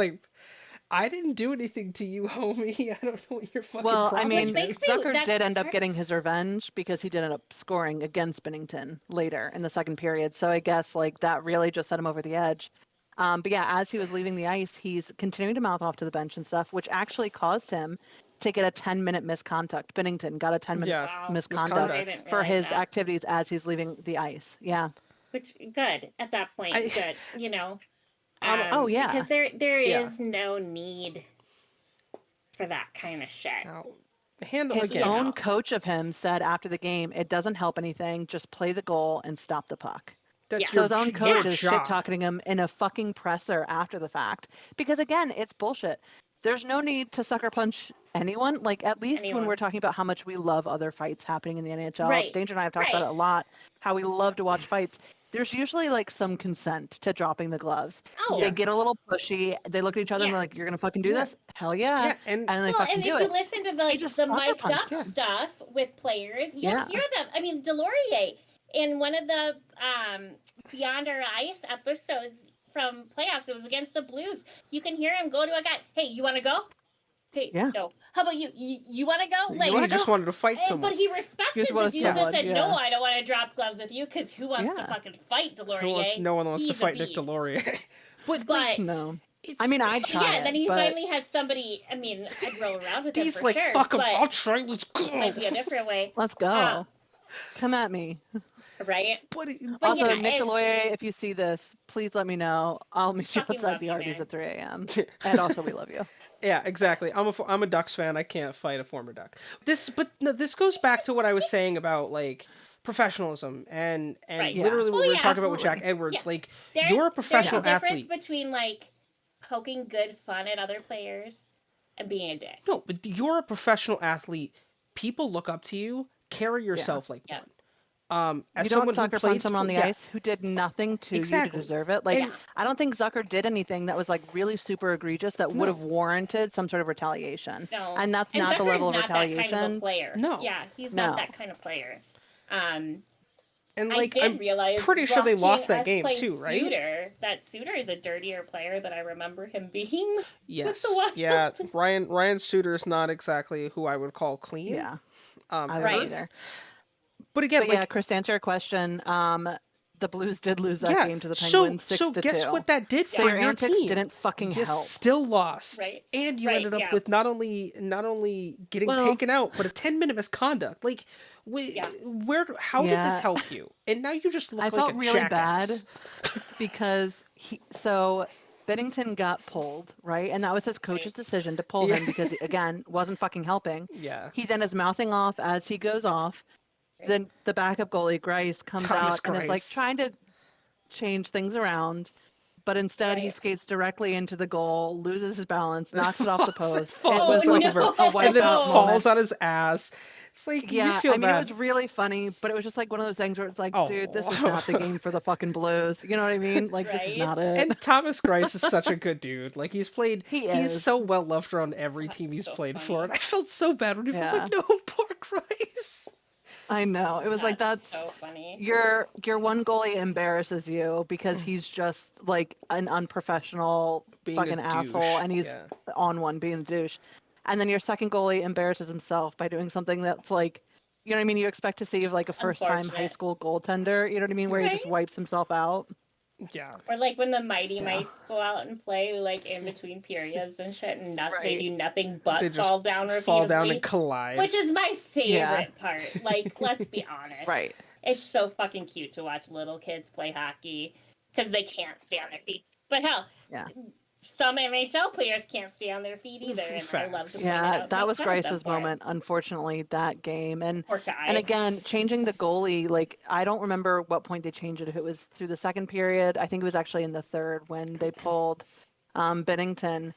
I didn't do anything to you, homie. I don't know what your fucking problem is. Zucker did end up getting his revenge because he did end up scoring against Binnington later in the second period. So I guess that really just set him over the edge. But yeah, as he was leaving the ice, he's continuing to mouth off to the bench and stuff, which actually caused him to get a 10-minute misconduct. Binnington got a 10-minute misconduct for his activities as he's leaving the ice. Yeah. Which, good. At that point, good. Because there is no need for that kind of shit. His own coach of him said after the game, it doesn't help anything. Just play the goal and stop the puck. So his own coach is shit talking him in a fucking presser after the fact. Because again, it's bullshit. there's no need to sucker punch anyone. Like, at least when we're talking about how much we love other fights happening in the NHL, Right. Danger and I have talked about it a lot, how we love to watch fights. There's usually like some consent to dropping the gloves. Oh. They get a little pushy. They look at each other and they're like, "You're gonna fucking do this? Hell yeah!" Yeah, and they Well, fucking and do if you it. listen to the mic'd up punched, yeah. stuff with players, you'll Yeah. hear them. I mean, Delorier in one of the Beyond Our Ice episodes from playoffs, it was against the Blues. You can hear him go to a guy. Hey, you want to go? Hey, Yeah. no. How about you? You want to go? He just wanted to fight someone. But he respected the dudes that said, "No, I don't want to drop gloves with you," because who wants to fucking fight Delorier? No one wants to He's a fight Nick beast. Delorier. but no. I mean, I'd try Yeah, it, then he but finally had somebody. I mean, I'd roll around with him he's for like, sure. fuck him, but I'll try, let's go. might be a different way. let's go. Come at me. Right? But Also, yeah, Nick it's- Delorier, if you see this, please let me know. I'll meet you Fucking outside love the you, Arby's man. at 3 a.m. And also, we love you. Yeah, exactly. I'm a Ducks fan. I can't fight a former Duck. This goes back to what I was saying about like professionalism and Right. literally what we were talking about with Jack absolutely. Edwards. Yeah. Like There's you're a professional there's a difference athlete. between like poking good fun at other players and being a dick. No, but you're a professional athlete. People look up to you. Carry yourself like Yeah. one. You As don't someone sucker who played punch someone on the sport- ice who did nothing to you Exactly. to deserve it. Like, And- I don't think Zucker did anything that was like really super egregious that would have warranted some sort of retaliation. No. And that's not the Zucker's level of not retaliation. That kind of a player. No. Yeah, he's No. not that kind of player. And I like did I'm realize pretty sure they watching lost that us game play too, right? That Suter is a dirtier player than I remember him being. Yes. the Wild. Yeah. Ryan Suter's not exactly who I would call clean. Yeah. I But, would Right. either. but again, But like, yeah, Chris, to answer your question, the Blues did lose that yeah. game to the So Penguins 6-2. so guess what that did So for your your antics team? didn't fucking You help. still lost, Right. and you Right, ended up yeah. with not only getting Well- taken out, but a 10-minute misconduct. Like, Yeah. how did Yeah. this help you? And now you just look I like felt a really jackass. bad because Bennington got pulled, right? And that was his coach's decision to pull him because he, again, wasn't fucking helping. Yeah. He then is mouthing off as he goes off. Then the backup goalie, Grice, comes Thomas out and is like Greiss. trying to change things around. But instead, he Right. skates directly into the goal, loses his balance, knocks it off the post. Falls It was like over. a wipeout and then moment. falls on his ass. It's like Yeah, you feel I mean, bad. it was really funny, but it was just like one of those things where it's like, Oh. dude, this is not the game for the fucking Blues. You know what I mean? Like, this is Right. not it. And Thomas Greiss is such a good dude. Like he's He he's is. so well loved around every That's team he's so played funny. for, and I felt so bad when he was Yeah. like, "No, poor Greiss." I know. It was like that's so funny. your one goalie embarrasses you because he's just like an unprofessional Being a fucking asshole douche, and he's yeah. on one being a douche. And then your second goalie embarrasses himself by doing something that's like, you know what I mean? You expect to see of like a first time high Unfortunate. school goaltender, you know what I mean? Where he just Right. wipes himself out. Yeah. Or like when the Mighty Mites go out and play like in between periods and shit, and they Right. do nothing but They just fall down repeatedly. fall down and collide. Which is my favorite Yeah. part. Like, let's be honest. Right. It's so fucking cute to watch little kids play hockey because they can't stay on their feet. But hell, Yeah. some NHL players can't stay on their feet either, and I love to point it out Yeah, and that make was fun of them Grice's for it. moment, unfortunately, that game. And Poor guy. And again, changing the goalie, like I don't remember what point they changed it. If it was through the second period, I think it was actually in the third when they pulled Bennington,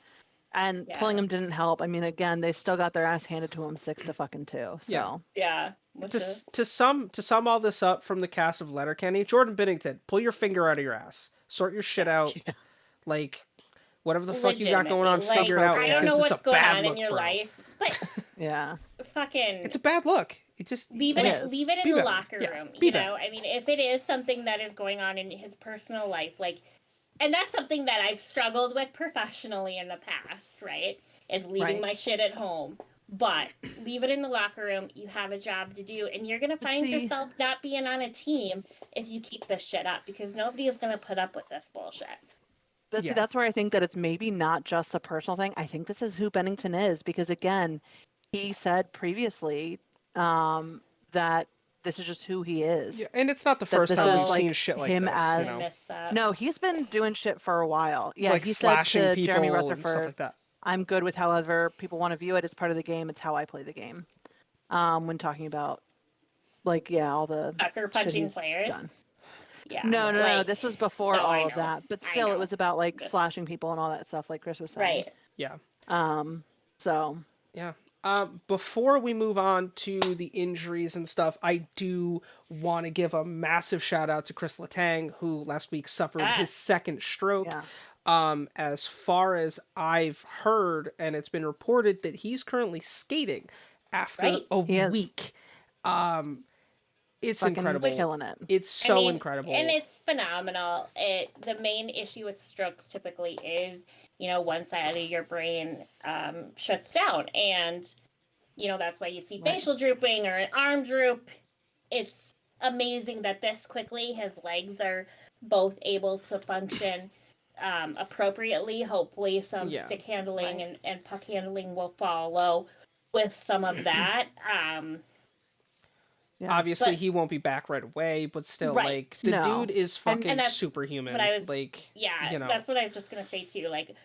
and Yeah. pulling him didn't help. I mean, again, they still got their ass handed to them 6-2. So Yeah. Yeah. Which is... To sum all this up from the cast of Letterkenny, Jordan Bennington, pull your finger out of your ass, sort your shit out, Yeah. like whatever the fuck you got going on, Legitimately, figure it out. I don't because know it's what's a going bad on look, in your bro. life, but yeah, fucking It's a bad look. It just leave It it is. leave it Be in the better. locker Yeah, room. be You better. know, I mean, if it is something that is going on in his personal life, like, and that's something that I've struggled with professionally in the past, right? Is leaving Right. my shit at home. But leave it in the locker room. You have a job to do, and you're gonna find see- yourself not being on a team if you keep this shit up, because nobody is gonna put up with this bullshit. but Yeah. see, that's where I think that it's maybe not just a personal thing. I think this is who Bennington is because again, he said previously that this is just who he is. Yeah, and it's not the That first this time is, we've like, seen shit like him this. as- You I know? missed that. No, he's been doing shit for a while. Yeah, like he slashing said to people Jeremy and Rutherford, stuff like that. I'm good with however people want to view it. It's part of the game. It's how I play the game. When talking about, like, yeah, all the Sucker shit punching he's players. done. Yeah. No. like- This was before No, I all of know. that. But I still, it know. was about like This- slashing people and all that stuff, like Chris was saying. Right. Yeah. So Yeah. Before we move on to the injuries and stuff, I do want to give a massive shout out to Chris Letang, who last week suffered his second stroke. yeah. As far as I've heard, and it's been reported that he's currently skating after a He is. week. It's Fucking incredible. killing it. It's so incredible. And it's phenomenal. The main issue with strokes typically is, one side of your brain shuts down. And, that's why you see facial drooping or an arm droop. It's amazing that this quickly his legs are both able to function appropriately. Hopefully some stick handling and puck handling will follow with some of that. Yeah. Obviously, he won't be back right away, but still, like, the dude is fucking superhuman. That's what I was just gonna say too. Like,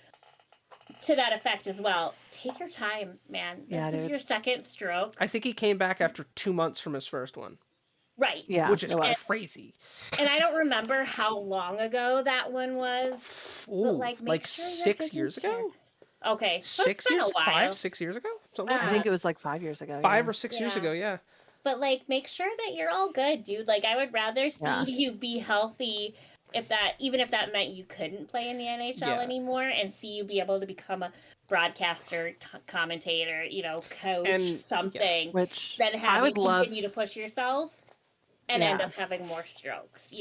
to that effect as well. Take your time, man. This is your second stroke. I think he came back after 2 months from his first one. Right. Yeah. Which is crazy. And I don't remember how long ago that one was. Ooh, but like 6 years ago? Okay. So 6 years? a while. 5, 6 years ago? Something like I think it was like 5 years ago. 5 or 6 years ago, yeah. But, like, make sure that you're all good, dude. Like, I would rather see you be healthy even if that meant you couldn't play in the NHL anymore, and see you be able to become a broadcaster, commentator, coach, something. Which then have you continue to push yourself and end Yeah. up having more strokes,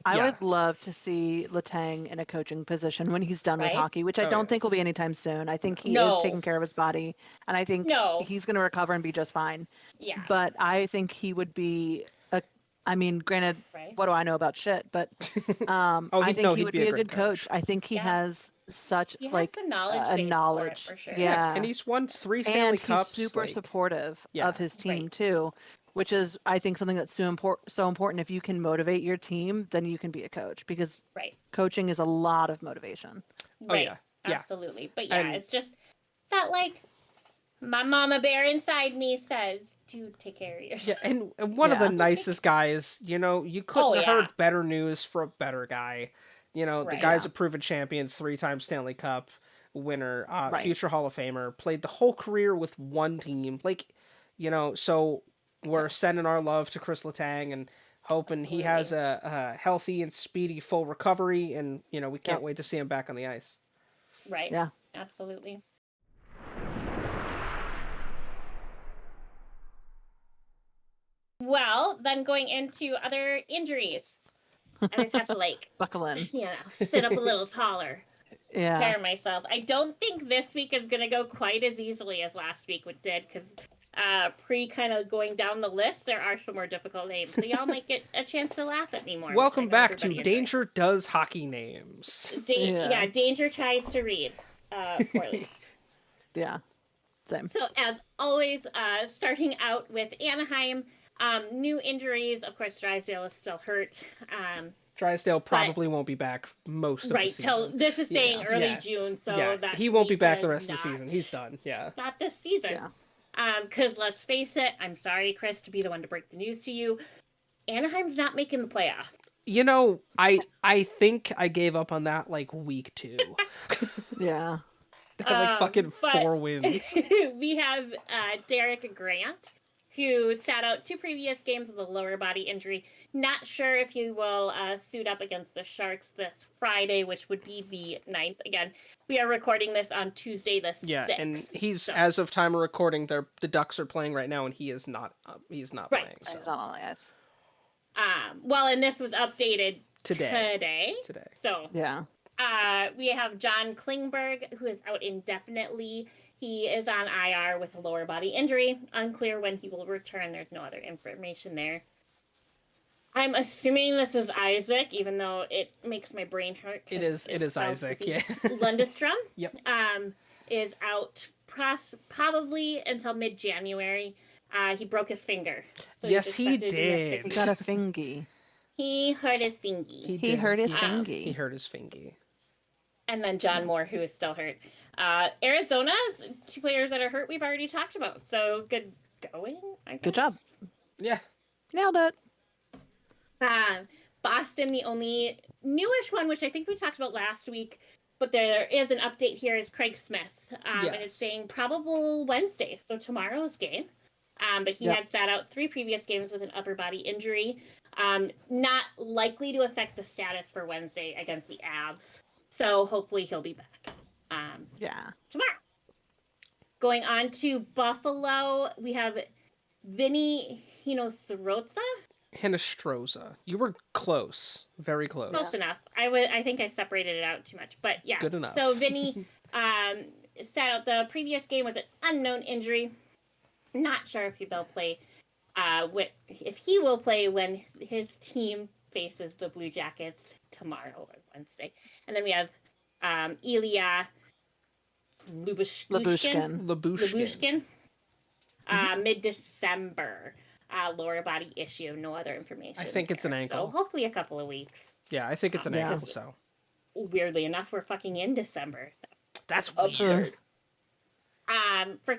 I would love to see Letang in a coaching position when he's done with Right? hockey, which I don't think will be anytime soon. I think he No. is taking care of his body, and I think he's going to recover and be just fine. Yeah. But I think he would be granted, what do I know about shit? But I think he would be a good coach. I think he has such He has like the knowledge a base knowledge. for it, for sure. Yeah. And he's won 3 Stanley Cups. He's super like, supportive of his team Right. too, which is I think something that's so important. If you can motivate your team, then you can be a coach, because coaching is a lot of motivation. Right. Absolutely. But it's just that, like, my mama bear inside me says, dude, take care of yourself. Yeah, and one of the nicest guys, you couldn't have heard better news for a better guy. The guy's a proven champion, 3-time Stanley Cup winner, future Hall of Famer, played the whole career with one team. Like, so we're sending our love to Chris Letang and hoping he has a healthy and speedy full recovery, and, we can't wait to see him back on the ice. Right. Yeah. Absolutely. Well, then going into other injuries. I just have to, like, buckle in. Sit up a little taller. Yeah. Prepare myself. I don't think this week is going to go quite as easily as last week did, because pre kind of going down the list, there are some more difficult names. So y'all might get a chance to laugh at me more. Welcome back to Danger Does Hockey Names. Danger tries to read poorly. Yeah. Same. So as always, starting out with Anaheim, new injuries. Of course, Drysdale is still hurt. Drysdale probably won't be back most of the season. Till this is saying early June, so that he won't be back the rest of the season. He's done. Yeah. Not this season. Yeah. Because let's face it, I'm sorry, Chris, to be the one to break the news to you. Anaheim's not making the playoff. I think I gave up on that like week 2. Yeah. Like fucking 4 wins. We have Derek Grant, who sat out 2 previous games with a lower body injury. Not sure if he will suit up against the Sharks this Friday, which would be the 9th. Again, we are recording this on Tuesday the 6th. Yeah, and he's, as of time of recording, the Ducks are playing right now, and he is not. He's not playing. So. He's not on the ice. Well, and this was updated today. So yeah. We have John Klingberg, who is out indefinitely. He is on IR with a lower body injury. Unclear when he will return. There's no other information there. I'm assuming this is Isaac, even though it makes my brain hurt. It is Isaac, yeah. Lundestrom yep. Is out probably until mid-January. He broke his finger. So yes, he did. He got a fingy. He hurt his fingy. He hurt his fingy. He hurt his fingy. And then John Moore, who is still hurt. Arizona, 2 players that are hurt, we've already talked about. So good going, I guess. Good job. Yeah. Nailed it. Boston, the only newish one, which I think we talked about last week, But there is an update here. Is Craig Smith, and it's Yes. saying probable Wednesday, so tomorrow's game. But he had sat out 3 previous games with an upper body injury. Not likely to affect the status for Wednesday against the Avs. So hopefully he'll be back. Tomorrow. Going on to Buffalo, we have Vinny Hinostroza. Hinostroza. You were close. Very close. Close enough. I think I separated it out too much, but yeah. Good enough. So Vinny sat out the previous game with an unknown injury. Not sure if they'll play. If he will play when his team faces the Blue Jackets tomorrow or Wednesday. And then we have Ilya Lyubushkin. Mid-December. Lower body issue. No other information. I think it's an ankle. So hopefully a couple of weeks. Yeah, I think it's an ankle. So weirdly enough, we're fucking in December. That's absurd. For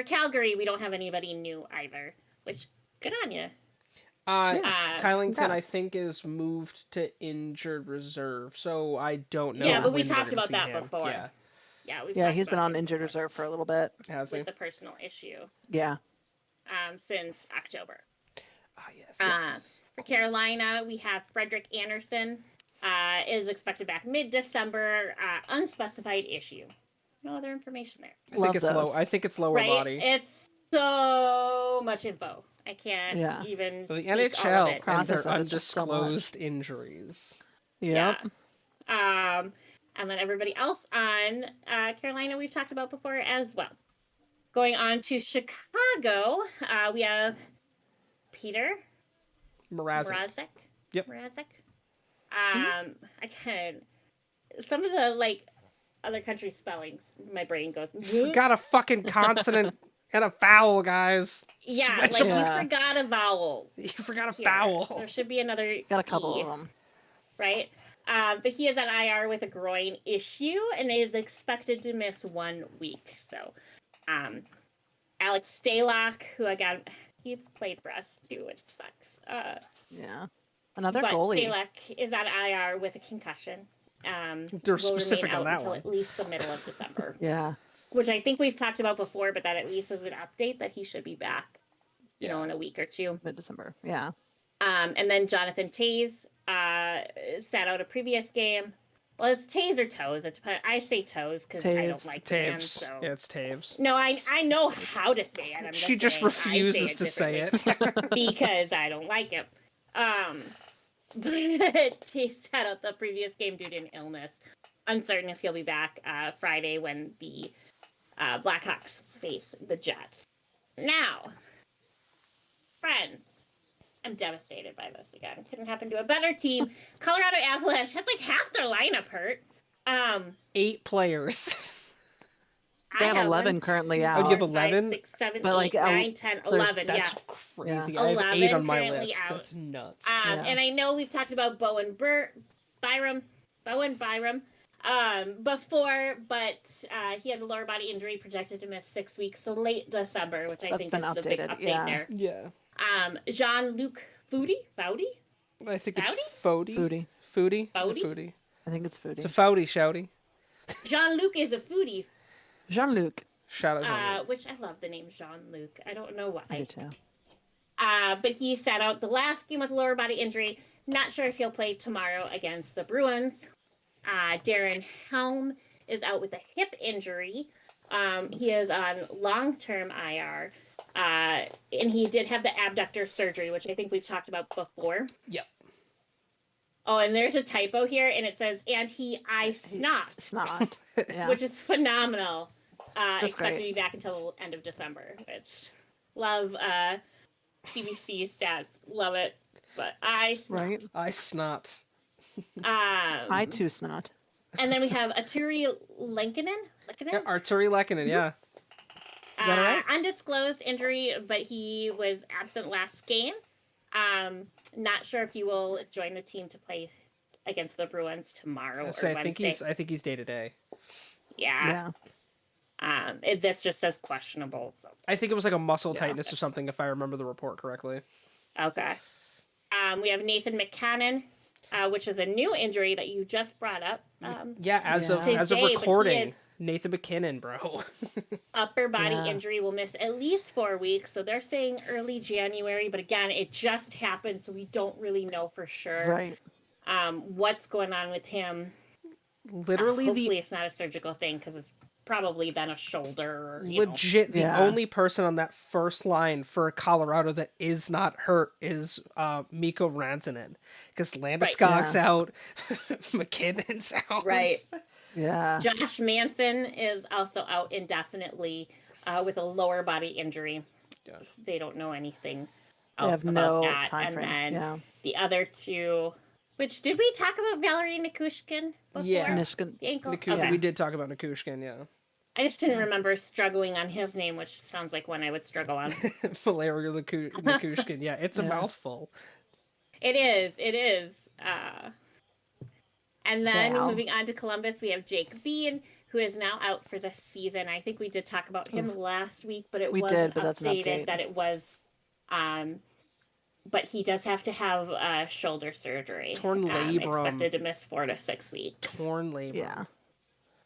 Calgary, we don't have anybody new either. Which, good on you. Kylington, I think, is moved to injured reserve, so I don't know. Yeah, but we when we're talked gonna about see that him. before. Yeah, he's been on injured reserve for a little bit. Has he? With the personal issue. Yeah. Since October. Yes. For Carolina, we have Frederick Anderson. Is expected back mid-December. Unspecified issue. No other information there. I think it's low. I think it's lower body. It's so much info. I can't even. So the speak NHL all of it. and their undisclosed injuries. Yeah. And then everybody else on Carolina we've talked about before as well. Going on to Chicago, we have Peter Mrazek. Yep. Mrazek. I can some of the other country spellings. My brain goes. You got a fucking consonant and a vowel, guys. Yeah, Switch you them. forgot a vowel. You forgot a here. vowel. There should be another. Got a couple E, of them. right? But he is on IR with a groin issue and is expected to miss 1 week. So, Alex Stalock, who he's played for us too, which sucks. Another but goalie. Stalock is on IR with a concussion. They're specific on that until one. At least the middle of December. Which I think we've talked about before, but that at least is an update that he should be back, in a week or two. Mid-December. Yeah. And then Jonathan Toews sat out a previous game. Well, it's Toews or Toes. It depends. I say Toes because I don't like him. So. Yeah, it's Taves. No, I know how to say it. She just refuses to say it. because I don't like him. But he sat out the previous game due to an illness. Uncertain if he'll be back Friday when the Blackhawks face the Jets. Now, friends, I'm devastated by this again. Couldn't happen to a better team. Colorado Avalanche has half their lineup hurt. 8 players. They have 11 currently out. Oh, you have 11? 5, 6, 7, But 8, 9, 10, 11. That's Yeah. crazy. Yeah. I have 8 on my 11 list. out. That's nuts. And I know we've talked about Bowen Byram before, but he has a lower body injury projected to miss 6 weeks, so late December, which I think is the big update there. Yeah. Jean-Luc Foudy? I think it's Foudy. Foudy? Foudy? I think it's Foudy. It's a Foudy, shouty. Jean-Luc is a foodie. Jean-Luc. Shout out Jean-Luc. Which I love the name Jean-Luc. I don't know why. I do too. But he sat out the last game with a lower body injury. Not sure if he'll play tomorrow against the Bruins. Darren Helm is out with a hip injury. He is on long-term IR. And he did have the abductor surgery, which I think we've talked about before. Yep. Oh, and there's a typo here, and it says, and I snot. Snot. Yeah. Which is phenomenal. Just Expected great. to be back until the end of December, which love CBC stats. Love it. But I snot. Right. I snot. I too snot. And then we have Arturi Lenkinen. Yeah, Arturi Lekkinen, yeah. that right? Undisclosed injury, but he was absent last game. Not sure if he will join the team to play against the Bruins tomorrow or Wednesday. I think he's day to day. Yeah. This just says questionable. So. I think it was like a muscle tightness or something, if I remember the report correctly. Okay. We have Nathan McCannon. which is a new injury that you just brought up. As of today, recording, Nathan McKinnon, bro. Upper body injury, will miss at least 4 weeks. So they're saying early January, but again, it just happened, so we don't really know for sure. Right. What's going on with him? Literally, hopefully it's not a surgical thing, because it's probably then a shoulder. Or, legit, the only person on that first line for Colorado that is not hurt is Mikko Rantanen, because Landeskog's out, McKinnon's out. Right. Yeah. Josh Manson is also out indefinitely with a lower body injury. They don't know anything else about that. Time frame. And then the other two, which did we talk about Valerie Nikushkin before? Yeah, Nikushkin. The ankle? We did talk about Nikushkin, yeah. I just didn't remember struggling on his name, which sounds like one I would struggle on. Valerie Nikushkin, yeah, it's a mouthful. It is. And then moving on to Columbus, we have Jake Bean, who is now out for the season. I think we did talk about him last week, but it wasn't updated that it was. But he does have to have shoulder surgery. Torn labrum. Expected to miss 4 to 6 weeks. Torn labrum. Yeah.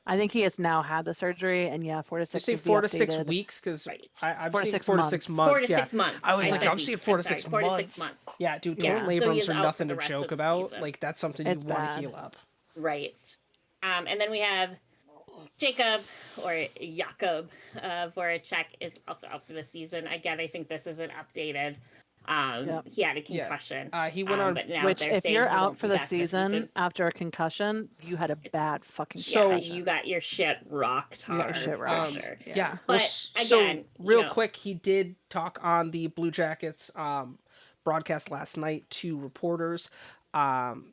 I think he has now had the surgery, and 4 to 6. You say 4 to 6 weeks, because I've seen 4 to 6 months. 4 to 6 months. I was like, I'm seeing 4 to 6 months. 4 to 6 months. Yeah, dude, torn labrums are nothing to joke about. Season. Like, that's something you want to heal up. Right. And then we have Jacob Voracek is also out for the season. Again, I think this isn't updated. He had a concussion. He went on, but now which if you're out for the season after a concussion, you had a bad fucking concussion. You got your shit rocked hard. You got your shit rocked. Sure. Yeah. But again, real quick, he did talk on the Blue Jackets broadcast last night to reporters.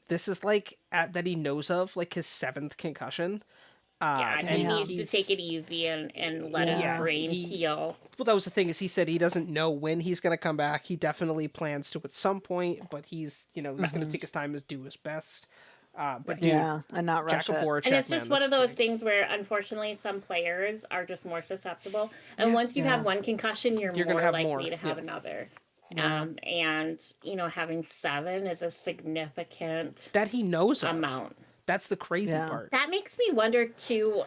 This is that he knows of, his 7th concussion. And he needs to take it easy and let his brain heal. Well, that was the thing, is he said he doesn't know when he's going to come back. He definitely plans to at some point, but he's going to take his time and do his best. But and not rush it. And it's just one of those things where, unfortunately, some players are just more susceptible. And once you have one concussion, you're more likely to have another. And having 7 is a significant that he knows amount. That's the crazy part. That makes me wonder too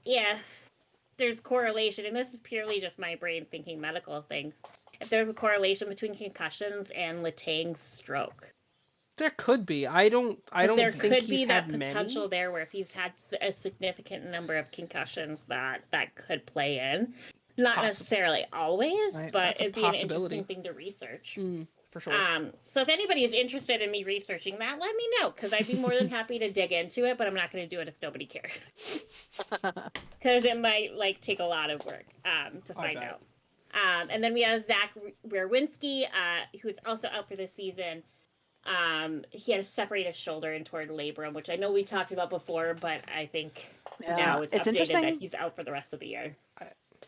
if there's correlation, and this is purely just my brain thinking medical things. If there's a correlation between concussions and Letang's stroke. There could be. I don't think there could be that had potential many. there where if he's had a significant number of concussions that could play in. Not necessarily always, but it'd be an interesting thing to research. For sure. So if anybody is interested in me researching that, let me know, because I'd be more than happy to dig into it, but I'm not going to do it if nobody cares. Because it might take a lot of work to find out. And then we have Zach Werenski, who's also out for this season. He had a separated shoulder and torn labrum, which I know we talked about before, but I think now it's updated that he's out for the rest of the year.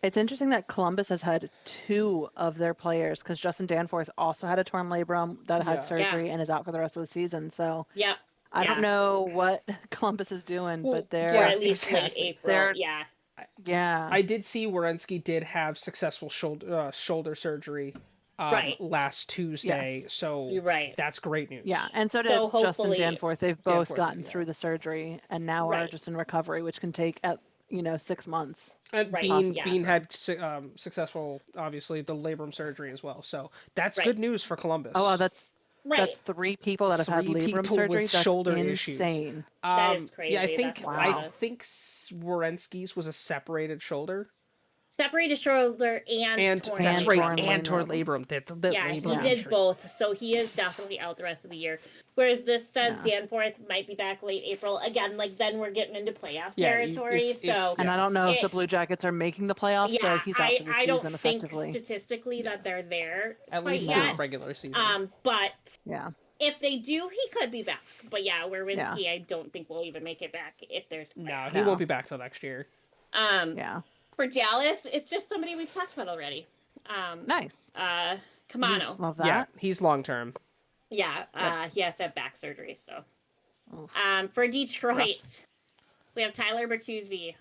It's interesting that Columbus has had 2 of their players, because Justin Danforth also had a torn labrum that had surgery and is out for the rest of the season. So I don't know what Columbus is doing, but they're or at least late April. I did see Werenski did have successful shoulder surgery last Tuesday, so you're right. That's great news. Yeah, and so did Justin Danforth. They've both gotten through the surgery and now are just in recovery, which can take 6 months. And Bean had successful, obviously, the labrum surgery as well. So that's good news for Columbus. Oh, that's 3 people that have had labrum surgery. That's shoulder insane. Issues. That is crazy. Yeah, I think Werenski's was a separated shoulder. Separated shoulder and torn labrum. And torn labrum. He did both, so he is definitely out the rest of the year. Whereas this says Danforth might be back late April. Again, then we're getting into playoff territory. And I don't know if the Blue Jackets are making the playoffs, so he's out for the season effectively. I don't think statistically that they're there at least in the regular season. But if they do, he could be back. But Werenski, I don't think will even make it back if there's playoffs. No, he won't be back till next year. For Dallas, it's just somebody we've talked about already. Nice. Kamano. Love that. Yeah, he's long term. Yeah, he has to have back surgery. So, for Detroit, we have Tyler Bertuzzi.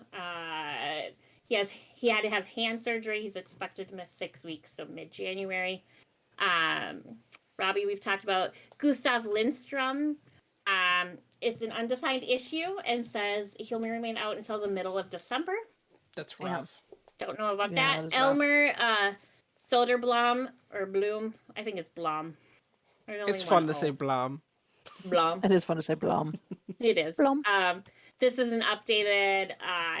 He had to have hand surgery. He's expected to miss 6 weeks, so mid-January. Robbie, we've talked about Gustav Lindstrom. It's an undefined issue and says he'll remain out until the middle of December. That's rough. Don't know about Yeah, that. that is rough. Elmer Soderblom, or Bloom. I think it's Blom. It's fun to say Blom. Blom. It is fun to say Blom. It is. Blom. This is an updated.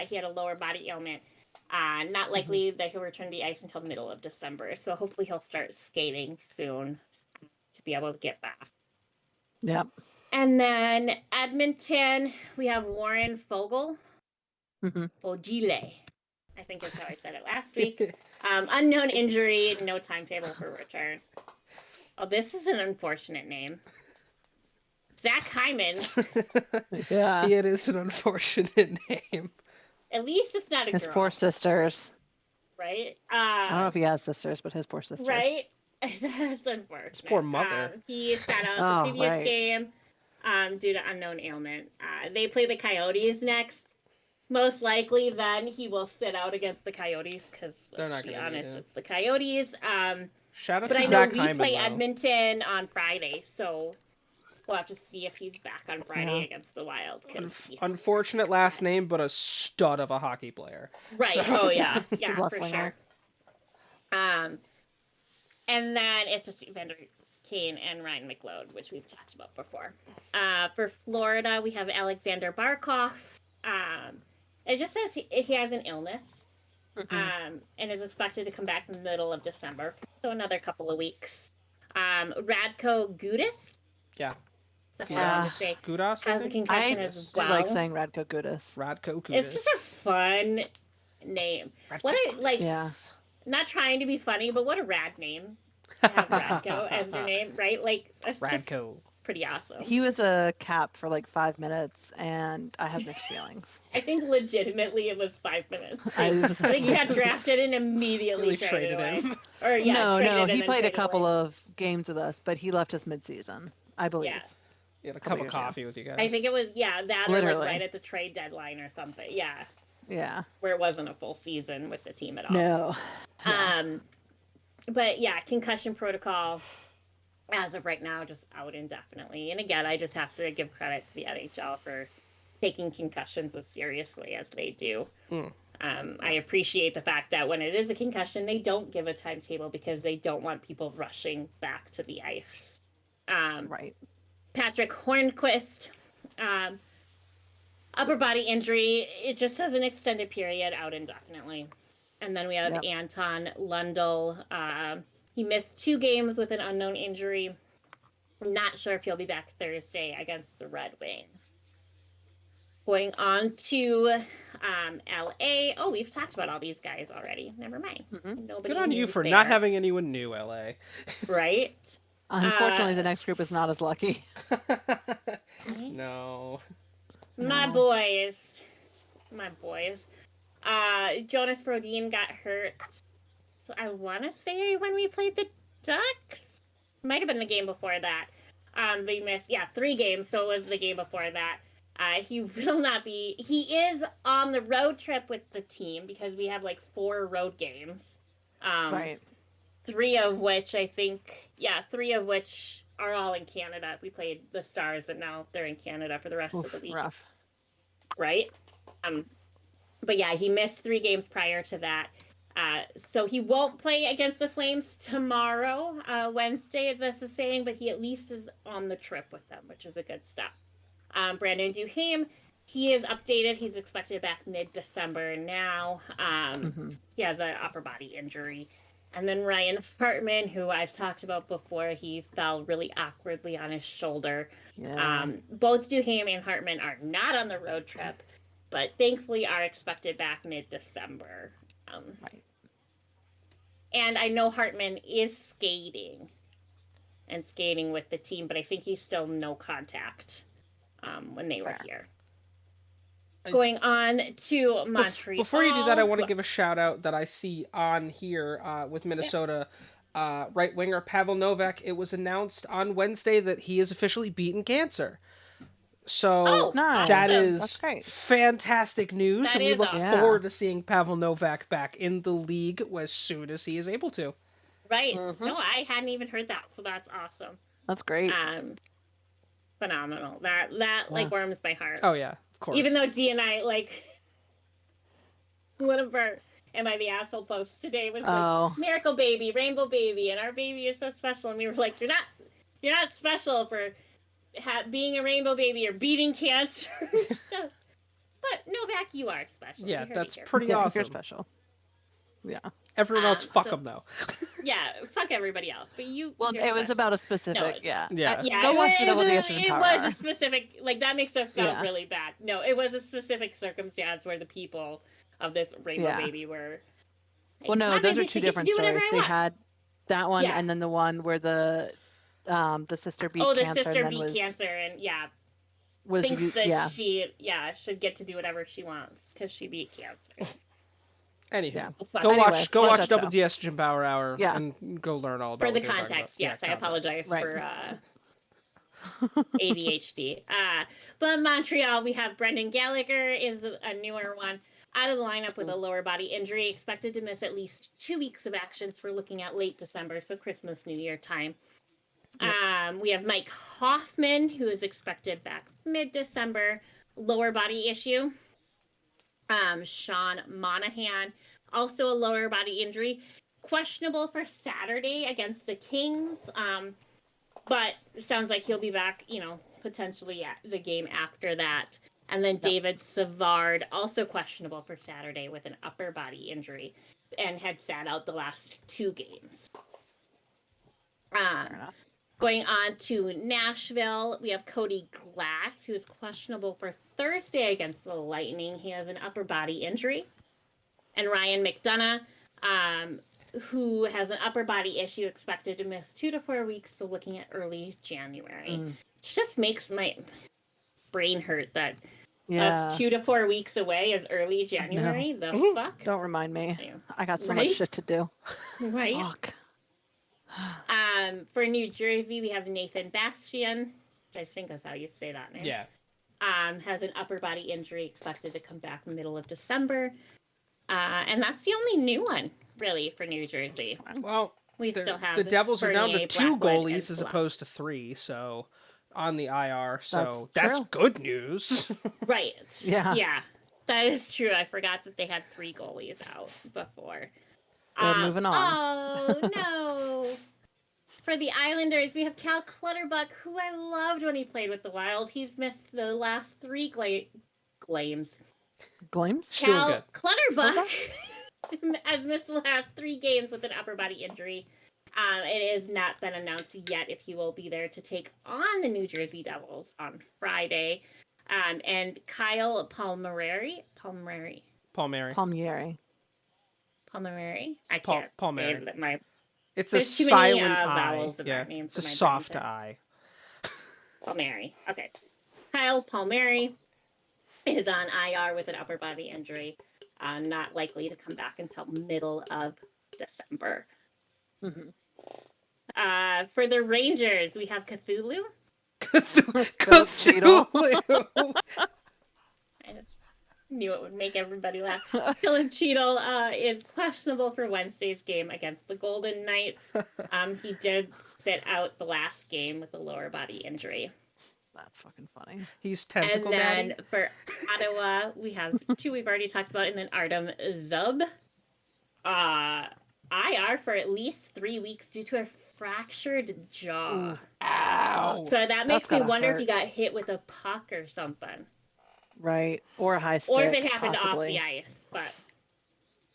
He had a lower body ailment. Not likely that he'll return to the ice until the middle of December. So hopefully he'll start skating soon to be able to get back. Yep. And then Edmonton, we have Warren Fogel. Fogile, I think is how I said it last week. Unknown injury, no timetable for return. Oh, this is an unfortunate name. Zach Hyman. Yeah. It is an unfortunate name. At least it's not a His girl. poor sisters. Right? I don't know if he has sisters, but his poor sisters. Right? That's unfortunate. His poor mother. He sat out the previous right. game due to unknown ailment. They play the Coyotes next. Most likely, then he will sit out against the Coyotes because, let's be honest, it's the Coyotes. Shout out but to I know Zach we Hyman, play though. Edmonton on Friday, so we'll have to see if he's back on Friday against the Wild. Unfortunate last name, but a stud of a hockey player. Right. So... Oh yeah, yeah, Left for winger. sure. And then it's just Vander Kane and Ryan McLeod, which we've talked about before. For Florida, we have Alexander Barkov. It just says he has an illness, and is expected to come back in the middle of December, so another couple of weeks. Radko Gudas. Yeah. Is that hard to say? Gudas, has a concussion I as do well. like saying Radko Gudas. Radko Gudas. It's just a fun name. What a like. Yeah. Not trying to be funny, but what a rad name to have Radko as your name, right? Like that's just Radko. pretty awesome. He was a cap for like 5 minutes, and I have mixed feelings. I think legitimately it was 5 minutes. I I think he got drafted and immediately Really traded traded away. him. Or yeah, no, traded and he then played a traded couple away. of games with us, but he left us mid-season, I believe. Yeah, He had a cup of coffee with you guys. I think it was that or Literally. like right at the trade deadline or something. Yeah, Yeah. where it wasn't a full season with the team at all. No. But yeah, concussion protocol as of right now just out indefinitely. And again, I just have to give credit to the NHL for taking concussions as seriously as they do. I appreciate the fact that when it is a concussion, they don't give a timetable because they don't want people rushing back to the ice. Right. Patrick Hornquist, upper body injury. It just says an extended period, out indefinitely. And then we have Anton Lundell. He missed 2 games with an unknown injury. Not sure if he'll be back Thursday against the Red Wings. Going on to LA. Oh, we've talked about all these guys already. Never mind. Nobody Good on you new for there. not having anyone new, LA. Right? Unfortunately, the next group is not as lucky. No. My boys. Jonas Brodin got hurt. I want to say when we played the Ducks. Might have been the game before that. But he missed, 3 games, so it was the game before that. He will not be. He is on the road trip with the team because we have like 4 road games. Right. 3 of which are all in Canada. We played the Stars, and now they're in Canada for the rest of the week. Rough. Right? But yeah, he missed 3 games prior to that. So he won't play against the Flames tomorrow, Wednesday, as this is saying, but he at least is on the trip with them, which is a good step. Brandon Duhaime, he is updated. He's expected back mid-December now. He has an upper body injury. And then Ryan Hartman, who I've talked about before, he fell really awkwardly on his shoulder. Yeah. Both Duhaime and Hartman are not on the road trip, but thankfully are expected back mid-December. Right. And I know Hartman is skating with the team, but I think he's still no contact when they were here. Going on to Montreal. Before you do that, I want to give a shout out that I see on here with Minnesota right winger Pavel Novak. It was announced on Wednesday that he has officially beaten cancer. So nice. that Awesome. is That's great. fantastic news, That and we is look awesome. forward to seeing Pavel Novak back in the league as soon as he is able to. Right. No, I hadn't even heard that, so that's awesome. That's great. phenomenal. That like warms my heart. Oh yeah, of course. Even though Dee and I like one of our Am I the Asshole posts today was like miracle baby, rainbow baby, and our baby is so special, and we were like, you're not special for being a rainbow baby or beating cancer and stuff. But Novak, you are special. Yeah, that's pretty awesome. You're special. Yeah. Everyone else, fuck them though. Yeah, fuck everybody else. But you. Well, it was about a specific. Yeah. Go watch it WDS was a specific. Like that makes us sound really bad. No, it was a specific circumstance where the people of this rainbow baby were. Well, no, those are two different stories. They had that one, and then the one where the sister beat cancer. Oh, the sister beat cancer, and thinks that she should get to do whatever she wants because she beat cancer. Anyhow, go watch WDS Jim Bauer Hour and go learn all about for the context. Yes, I apologize for ADHD. But Montreal, we have Brendan Gallagher is a newer one. Out of the lineup with a lower body injury, expected to miss at least 2 weeks of actions for looking at late December, so Christmas, New Year time. We have Mike Hoffman, who is expected back mid-December, lower body issue. Sean Monahan, also a lower body injury, questionable for Saturday against the Kings, but it sounds like he'll be back, potentially at the game after that. And then David Savard, also questionable for Saturday with an upper body injury and had sat out the last 2 games. Going on to Nashville, we have Cody Glass, who is questionable for Thursday against the Lightning. He has an upper body injury. And Ryan McDonough, who has an upper body issue, expected to miss 2 to 4 weeks, so looking at early January. It just makes my brain hurt that that's 2 to 4 weeks away as early January. The fuck? Don't remind me. I got so much shit to do. Right? Fuck. For New Jersey, we have Nathan Bastian, which I think is how you say that name. Yeah. Has an upper body injury, expected to come back middle of December. And that's the only new one, really, for New Jersey. Well, we still have the Devils are down to Bernier, 2 Blackwood, goalies as opposed to 3, so on the IR. So that's good news. Right. Yeah. That is true. I forgot that they had 3 goalies out before. Moving on. Oh, no. For the Islanders, we have Cal Clutterbuck, who I loved when he played with the Wild. He's missed the last 3 games. Glames? Cal Clutterbuck has missed the last 3 games with an upper body injury. It has not been announced yet if he will be there to take on the New Jersey Devils on Friday. And Kyle Palmieri. I can't. Palmieri. It's There's a too silent many, I. vowels in that name It's a for my soft brain. I. Palmieri. Okay. Kyle Palmieri is on IR with an upper body injury. Not likely to come back until middle of December. For the Rangers, we have Cthulhu. Cthulhu. I just knew it would make everybody laugh. Philip Cheadle is questionable for Wednesday's game against the Golden Knights. He did sit out the last game with a lower body injury. That's fucking funny. He's tentacle daddy. And then for Ottawa, we have 2 we've already talked about, and then Artem Zub. IR for at least 3 weeks due to a fractured jaw. Ooh. Ow! So that makes me wonder if he hurt. got hit with a puck or something. Right. Or a high stick. Or if it happened possibly. off the ice, but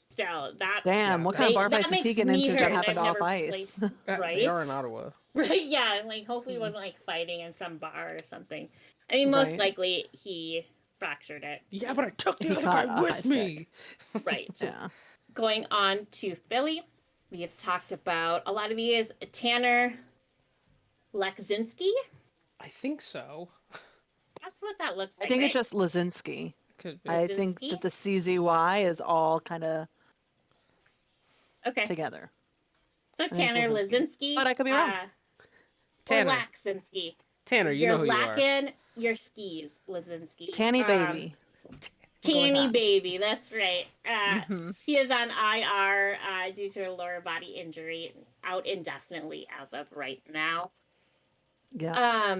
still, that... Damn, what kind of bar fights is he getting into that happened off ice? Right? They are in Ottawa. Right, yeah, like, hopefully he wasn't, like, fighting in some bar or something. I mean, most likely he fractured it. Yeah, but I took the other guy with me! Right. Yeah. Going on to Philly, we have talked about a lot of these. Tanner Lekzinski. I think so. That's what that looks like. I think right? it's just Lazinski. Could be. I think that the CZY is all kind of together. So Tanner Lazinski. But I could be wrong. Tanner. Or Lazinski. Tanner, you know who you are. You're lacking your skis, Lazinski. Tanny baby. Tanny baby, that's right. He is on IR due to a lower body injury, out indefinitely as of right now. Yeah.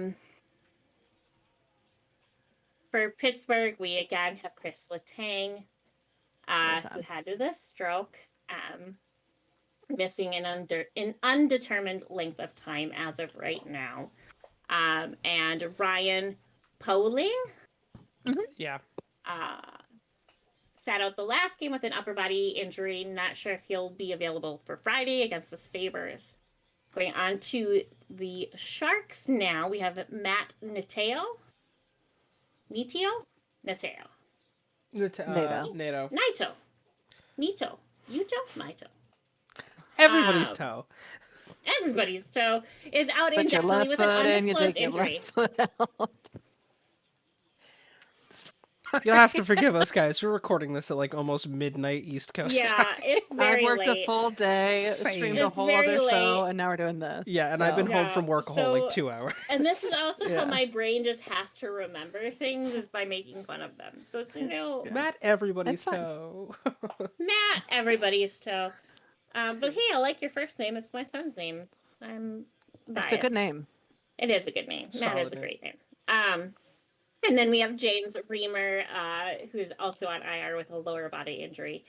For Pittsburgh, we again have Chris Letang, who had the stroke, missing an undetermined length of time as of right now. And Ryan Poling, Yeah. sat out the last game with an upper body injury. Not sure if he'll be available for Friday against the Sabres. Going on to the Sharks now, we have Matt Nateo. Everybody's toe. Everybody's toe is out Put your indefinitely left with an foot in, you undisclosed take your injury. left foot out. You'll have to forgive us, guys. We're recording this at like almost midnight East Coast Yeah, time. it's very I've worked late. a full day, Same. streamed a It's whole very other show, late. and now we're doing this. Yeah, and I've been home from work a whole like so- 2 hours. And this is also Yeah. how my brain just has to remember things, is by making fun of them. So it's, Matt, everybody's That's fine. toe. Matt, everybody's toe. But hey, I like your first name. It's my son's name. I'm biased. It's a good name. It is a good name. Matt is Solid a name. great name. And then we have James Reamer, who is also on IR with a lower body injury,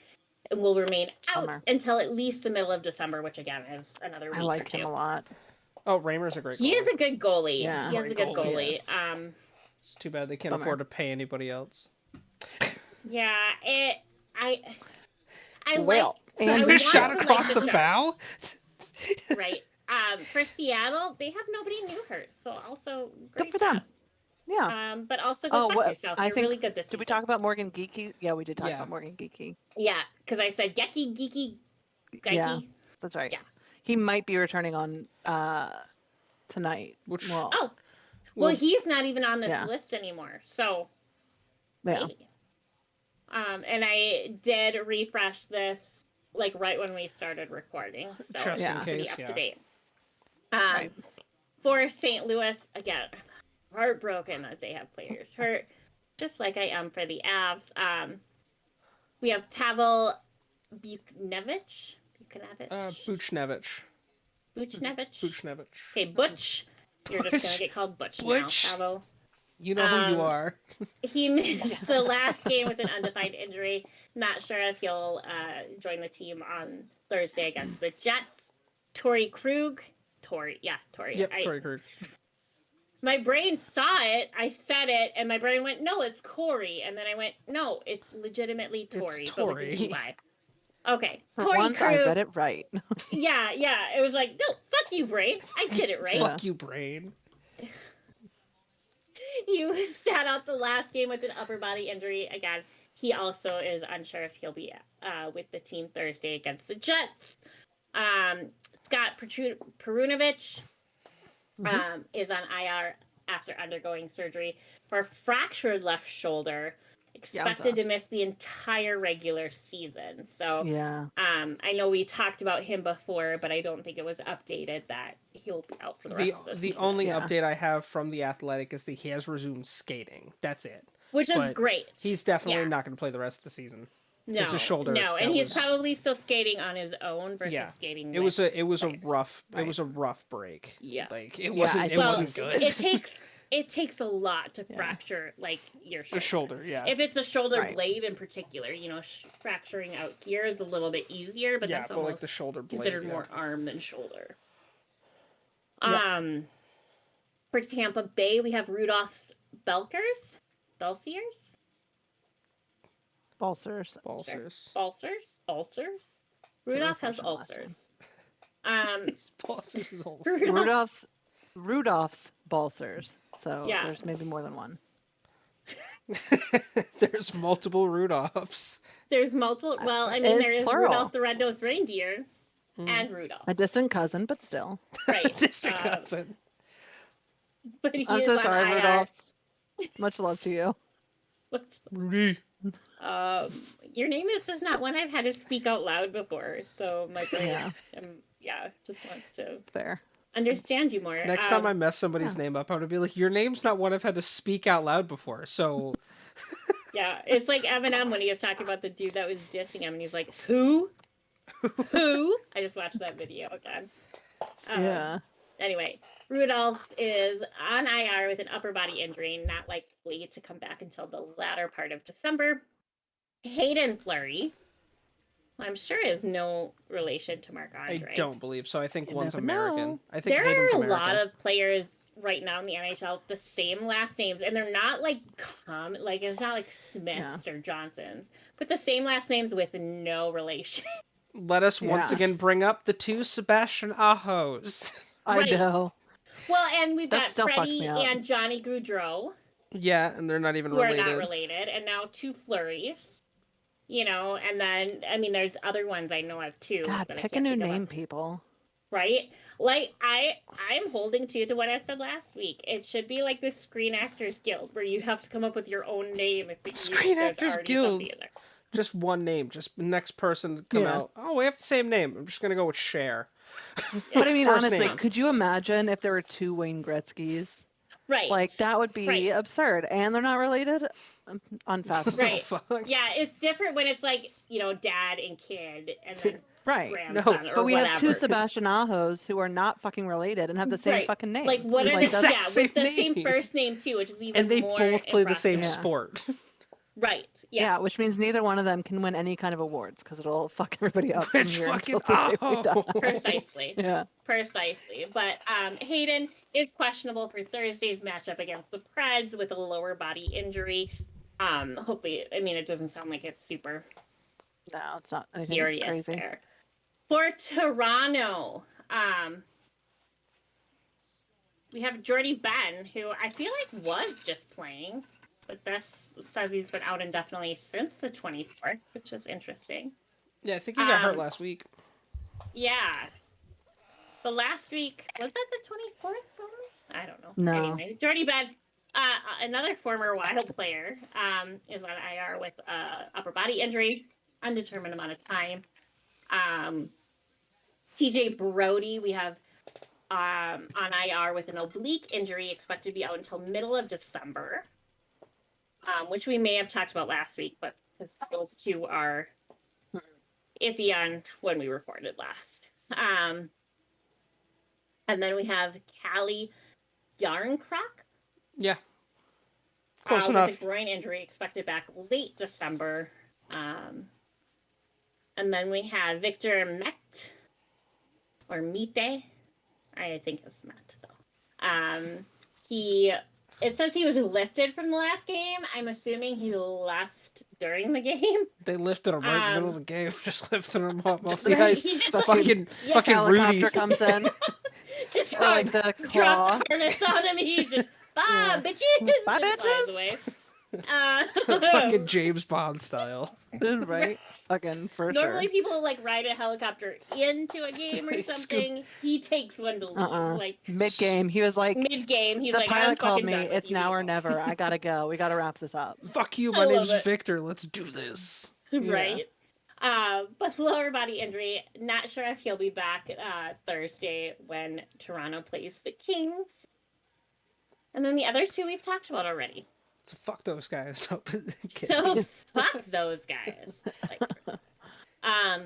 and will remain out Bummer. until at least the middle of December, which again is another week I or like two. him a lot. Oh, Raymer's a great He goalie. is a good goalie. Yeah. He is a good Great goalie. goalie. It's too bad they can't Bummer. afford to pay anybody else. Yeah, I Well, like. and I We want shot to across like the Sharks, bow? Right. For Seattle, they have nobody new hurt, so also great good for them. job. Yeah. But also go fuck yourself. I You're think, really good this did we season. talk about Morgan Geeky? Yeah, we did talk Yeah. about Morgan Geeky. Yeah, because I said geeky, geeky, geeky. Yeah. That's right. Yeah. He might be returning on tonight. Which- well, Oh, Well, well, he's not even on this yeah. list anymore. So yeah. maybe. And I did refresh this like right when we started recording, so Just it's in pretty case, up yeah. to date. Right. For St. Louis, again, heartbroken that they have players hurt, just like I am for the Avs. We have Pavel Buchnevich. Buchnevich. Buchnevich. Okay, Butch. You're just gonna get called Butch, Butch. now, Pavel. You know who you are. He missed the last game with an undefined injury. Not sure if he'll join the team on Thursday against the Jets. Torrey Krug. Torrey. Yep, Torrey Krug. My brain saw it. I said it, and my brain went, "No, it's Corey." And then I went, "No, it's legitimately Torrey." But with an EY. Okay, For Torrey once, I Krug. read it right. Yeah. It was like, no, fuck you, brain. I did it right. Fuck you, brain. You sat out the last game with an upper body injury. Again, he also is unsure if he'll be with the team Thursday against the Jets. Scott Perunovich is on IR after undergoing surgery for a fractured left shoulder. Expected to miss the entire regular season. So Yeah. I know we talked about him before, but I don't think it was updated that he'll be out for the rest of the season. The only Yeah. update I have from The Athletic is that he has resumed skating. That's it. Which is But great. He's definitely Yeah. not going to play the rest of the season. No, It's a shoulder. No, and that he's was- probably still skating on his own versus Yeah. skating. It was with a players. rough Right. break. Yeah. Like it Yeah, wasn't I it think wasn't it good. It takes a lot to Yeah. fracture like your shoulder. The shoulder, yeah. If it's a shoulder Right. blade in particular, fracturing out here is a little bit easier, but yeah, that's but almost like the shoulder blade. considered yeah. more arm than shoulder. Yeah. For Tampa Bay, we have Rudolph's Belsiers. Balsers. Ulcers. Rudolph has unfortunate last name. ulcers. Ulcers is ulcers. Rudolph's Balsers. So Yeah. there's maybe more than one. There's multiple Rudolphs. There's multiple. Well, I mean, It is there is plural. Rudolph the Red-Nosed Reindeer and Rudolph. A distant cousin, but still. Right. Just a cousin. But he I'm is so on sorry, IR. Rudolph. Much love to you. Rudy. Your name is just not one I've had to speak out loud before, so my brain, just wants to Fair. understand you more. Next time I mess somebody's name up, I'm gonna be like, "Your name's not one I've had to speak out loud before." So Yeah, it's like Eminem when he was talking about the dude that was dissing him, and he's like, "Who? Who?" I just watched that video again. Yeah. Anyway, Rudolph is on IR with an upper body injury, not likely to come back until the latter part of December. Hayden Fleury, I'm sure is no relation to Marc-Andre. I don't believe so. I think You one's never American. know. I think There Hayden's are a American. lot of players right now in the NHL with the same last names, and they're not like common, like it's not like Smiths or Johnsons, but the same last names with no relation. Let us once Yeah. again bring up the two Sebastian Ahos. I Right. know. Well, and we've That got still fucks Freddie me up. and Johnny Gaudreau, Yeah, and they're not even who related. are not related, and now two Flurries. You know, and then I mean, there's other ones I know of too. God, that I pick a can't new think of name, off- people. Right? Like I'm holding to what I said last week. It should be like the Screen Actors Guild, where you have to come up with your own name if Screen there's Actors already Guild. something in there. Just one name. Just the next person to come Yeah. out. Oh, we have the same name. I'm just gonna go with Cher. But I mean, First honestly, name. could you imagine if there were two Wayne Gretzkys? Right. Like, that would be Right. absurd. And they're not related? Unfathomable. Right. Fuck. Yeah, it's different when it's like, you know, dad and kid and then Right. grandson or But we whatever. have two Sebastian Ahos who are not fucking related and have the same Right. fucking name. Like, what are Like, the, that's- yeah, with the Exact same same name. first name too, which is even And they more both play the same impressive. sport. Right. Yeah. Yeah. which means neither one of them can win any kind of awards because it'll fuck everybody up from Which here fucking until the day we die. Aho. Precisely. Yeah. Precisely. But Hayden is questionable for Thursday's matchup against the Preds with a lower body injury. Hopefully, I mean, it doesn't sound like it's super No, it's not anything serious crazy. there. For Toronto, we have Jordy Ben, who I feel like was just playing, but this says he's been out indefinitely since the 24th, which is interesting. Yeah, I think he got hurt last week. Yeah. But last week, was that the 24th only? I don't know. No. Anyway, Jordy Ben, another former Wild player, is on IR with upper body injury, undetermined amount of time. TJ Brody, we have on IR with an oblique injury, expected to be out until middle of December, which we may have talked about last week, but because those two are iffy on when we recorded last. And then we have Callie Yarncroc. Yeah. Close With enough. a groin injury expected back late December. And then we have Victor Met, or Mite. I think it's Met, though. It says he was lifted from the last game. I'm assuming he left during the game. They lifted him right in the middle of the game. Just lifted him up off the Right, ice. he just, Fucking Helicopter Rudy's. comes in. just Or like the drops claw. the harness on him. He's just, bye, Yeah. bitches! Bye, and flies bitches! away. Fucking James Bond style. Right? Fucking for Normally sure. people like ride a helicopter into a game or They something. He takes one to leave. Like Mid-game, he was like, mid-game, he's the like, I'm pilot called fucking me. done with It's you now or people." never. I gotta go. We gotta wrap this up. Fuck you, I my love name's it. Victor. Let's do this. Right. But lower body injury. Not sure if he'll be back Thursday when Toronto plays the Kings. And then the other two we've talked about already. So fuck those guys. So fuck those guys. I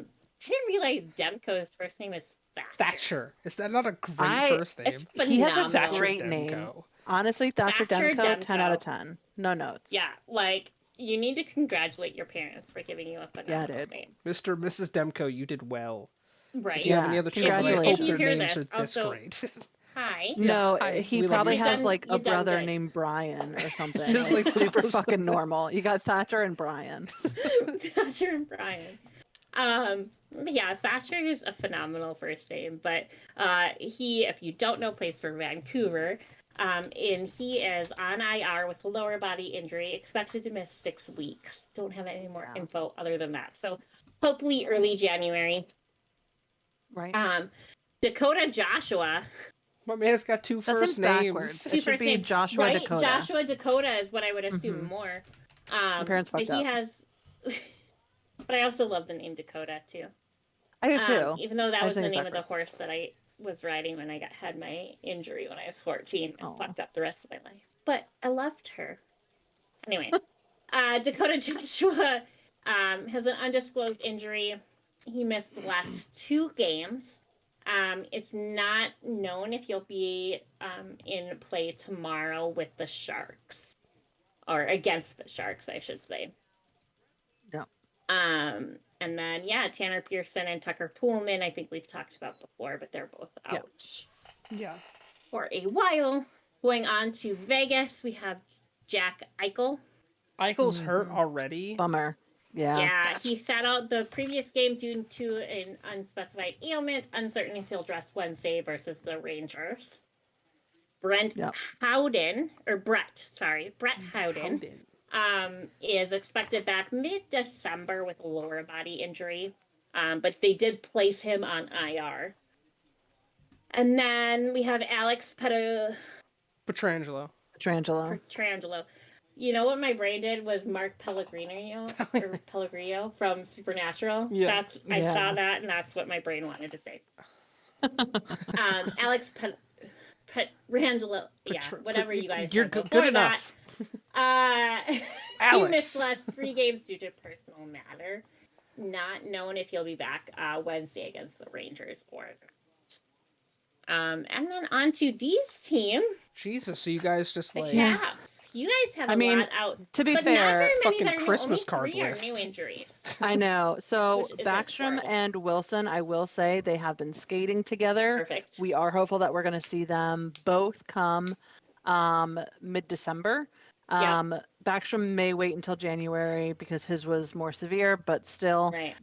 didn't realize Demko's first name is Thatcher. Thatcher. Is that not a great I- first name? It's phenomenal. He has a Thatcher great Demko. name. Honestly, Thatcher Thatcher Demko, 10 out of Demko. 10. No notes. Yeah, like you need to congratulate your parents for giving you a phenomenal dude. name. Mr. and Mrs. Demko, you did well. Right. If you have Yeah, any other children, I congratulations. hope If you their hear names this, are this also- great. Hi. No, Hi, he we love probably you. has You've like a done brother good. named Brian or something. Just like, like super those- fucking normal. You got Thatcher and Brian. Thatcher and Brian. Yeah, Thatcher is a phenomenal first name, but he, if you don't know, plays for Vancouver. And he is on IR with a lower body injury, expected to miss 6 weeks. Don't have any more Yeah. info other than that. So hopefully early January. Right? Dakota Joshua. My man's got two That first seems backwards. names. It Two should first be names. Joshua Right? Dakota. Joshua Dakota is what I would assume Mhm. more. My parents but fucked he up. has. But I also love the name Dakota too. I do too. Even though that I was the think it's name of the backwards. horse that I was riding when I had my injury when I was 14 and Aw. fucked up the rest of my life. But I loved her. Anyway, Dakota Joshua has an undisclosed injury. He missed the last 2 games. It's not known if he'll be in play tomorrow with the Sharks. Or against the Sharks, I should say. Yeah. And then, Tanner Pearson and Tucker Poolman, I think we've talked about before, but they're both out. Yeah. For a while. Going on to Vegas, we have Jack Eichel. Eichel's hurt already. Bummer. Yeah. He sat out the previous game due to an unspecified ailment. Uncertain if he'll dress Wednesday versus the Rangers. Brett Howden, is expected back mid-December with a lower body injury, but they did place him on IR. And then we have Alex Pietrangelo. You know what my brain did was Mark Pellegrino from Supernatural. Yeah. I saw that, and that's what my brain wanted to say. Alex Pietrangelo, whatever you guys. You're good enough. He missed the last 3 games due to personal matter. Not known if he'll be back Wednesday against the Rangers or not. And then on to Dee's team. Jesus, so you guys just the like Caps. You guys have a lot out. To be but fair, not very many fucking that are Christmas new. card Only 3 list. are new injuries. I know. So Which isn't Backstrom horrible. and Wilson, I will say, they have been skating together. Perfect. We are hopeful that we're going to see them both come mid-December. Backstrom may wait until January because his was more severe, but still. Right.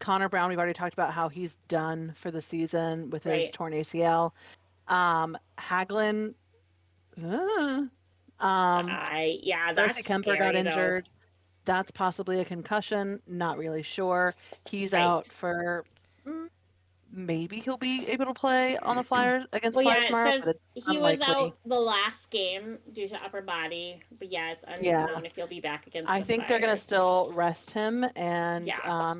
Connor Brown, we've already talked about how he's done for the season with his torn ACL. Hagelin, that's Darcy Kemper scary, got though. injured. That's possibly a concussion. Not really sure. He's out for. Maybe he'll be able to play on the Flyers against Flyers tomorrow. It says he was out the last game due to upper body, but it's unknown if he'll be back against. I think they're gonna still rest him and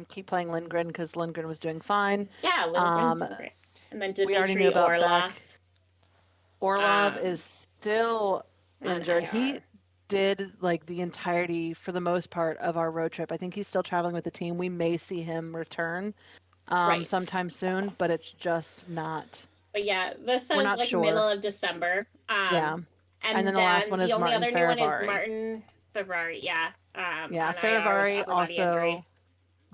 keep playing Lindgren because Lindgren was doing fine. Yeah, Lindgren's great. And then we already knew Dmitry about Orlov. Orlov is still injured. IR. He did like the entirety, for the most part, of our road trip. I think he's still traveling with the team. We may see him return sometime soon, but it's just not. But this says like middle of December. And then the last one is the only Martin other Ferravari. new one is Martin Ferravari. Ferravari also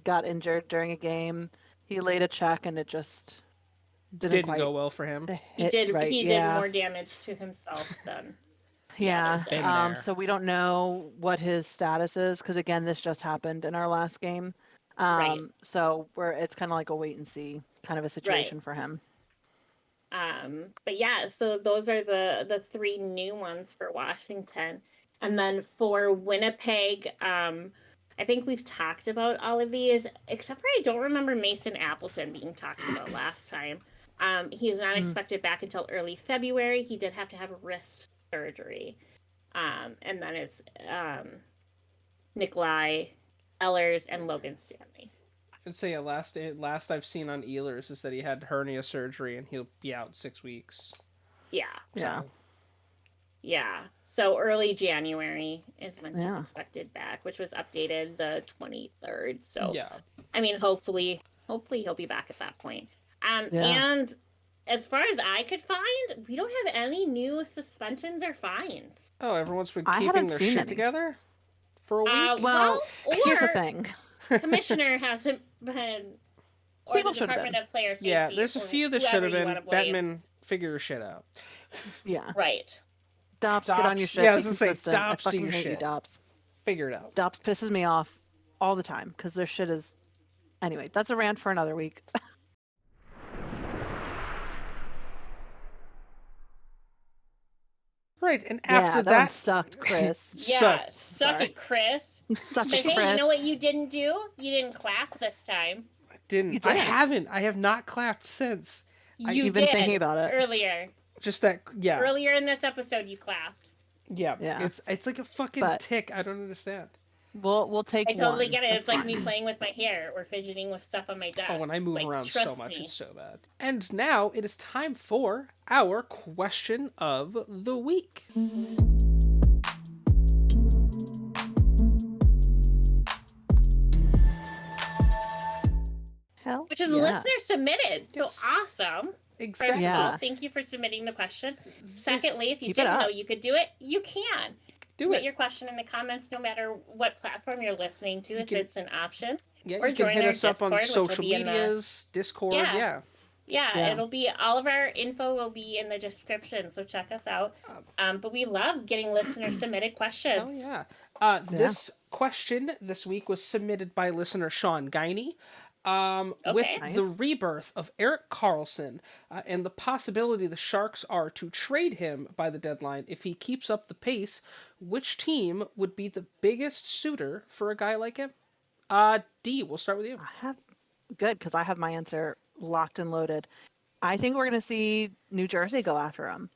got injured during a game. He laid a check and it just didn't go well for him. He did more damage to himself than. So we don't know what his status is because again, this just happened in our last game. So it's kind of like a wait and see kind of a situation for him. So those are the 3 new ones for Washington. And then for Winnipeg, I think we've talked about all of these, except for I don't remember Mason Appleton being talked about last time. He is not expected back until early February. He did have to have a wrist surgery. And then it's Nikolai Ehlers and Logan Stanley. I'd say last I've seen on Ehlers is that he had hernia surgery and he'll be out 6 weeks. So early January is when he's expected back, which was updated the 23rd. So I mean, hopefully he'll be back at that point. And as far as I could find, we don't have any new suspensions or fines. Oh, everyone's been keeping their shit together for a week? Here's the thing. Commissioner hasn't been, or People the Department of Player Safety. Yeah, there's a few that should have been. Bettman, figure your shit out. Yeah. Right. Dops, get on your shit. Yeah, I was going to say, I Dops, do fucking your hate shit. you, Dops. Figure it out. Dops pisses me off all the time because their shit is... Anyway, that's a rant for another week. Right, and after that one sucked, Chris. Suck it, Chris. Suck But it, hey, Chris. you know what you didn't do? You didn't clap this time. I didn't. I haven't. I have not clapped since. You've been thinking about it earlier. Just that, Earlier in this episode, you clapped. Yeah. It's like a fucking tick. I don't understand. We'll take I totally one. get it. It's like me playing with my hair or fidgeting with stuff on my desk. Oh, when I move around so trust much, me. it's so bad. And now it is time for our question of the week. Hell, which is yeah. listener submitted. Yes. So awesome. Exactly. First of all, Yeah. thank you for submitting the question. Secondly, if you Keep it didn't know up. you could do it, you can. Do Put it. your question in the comments no matter what platform you're listening to, if it's an option. Yeah, or you can join hit our us up on Discord, which will social be in the- medias, Discord, Yeah. yeah. Yeah. It'll be all of our info will be in the description, so check us out. But we love getting listener submitted questions. Hell yeah. This question this week was submitted by listener Sean Guiney. With Okay. the Nice. rebirth of Eric Carlson and the possibility the Sharks are to trade him by the deadline if he keeps up the pace, which team would be the biggest suitor for a guy like him? D, we'll start with you. I have good because I have my answer locked and loaded. I think we're going to see New Jersey go after him.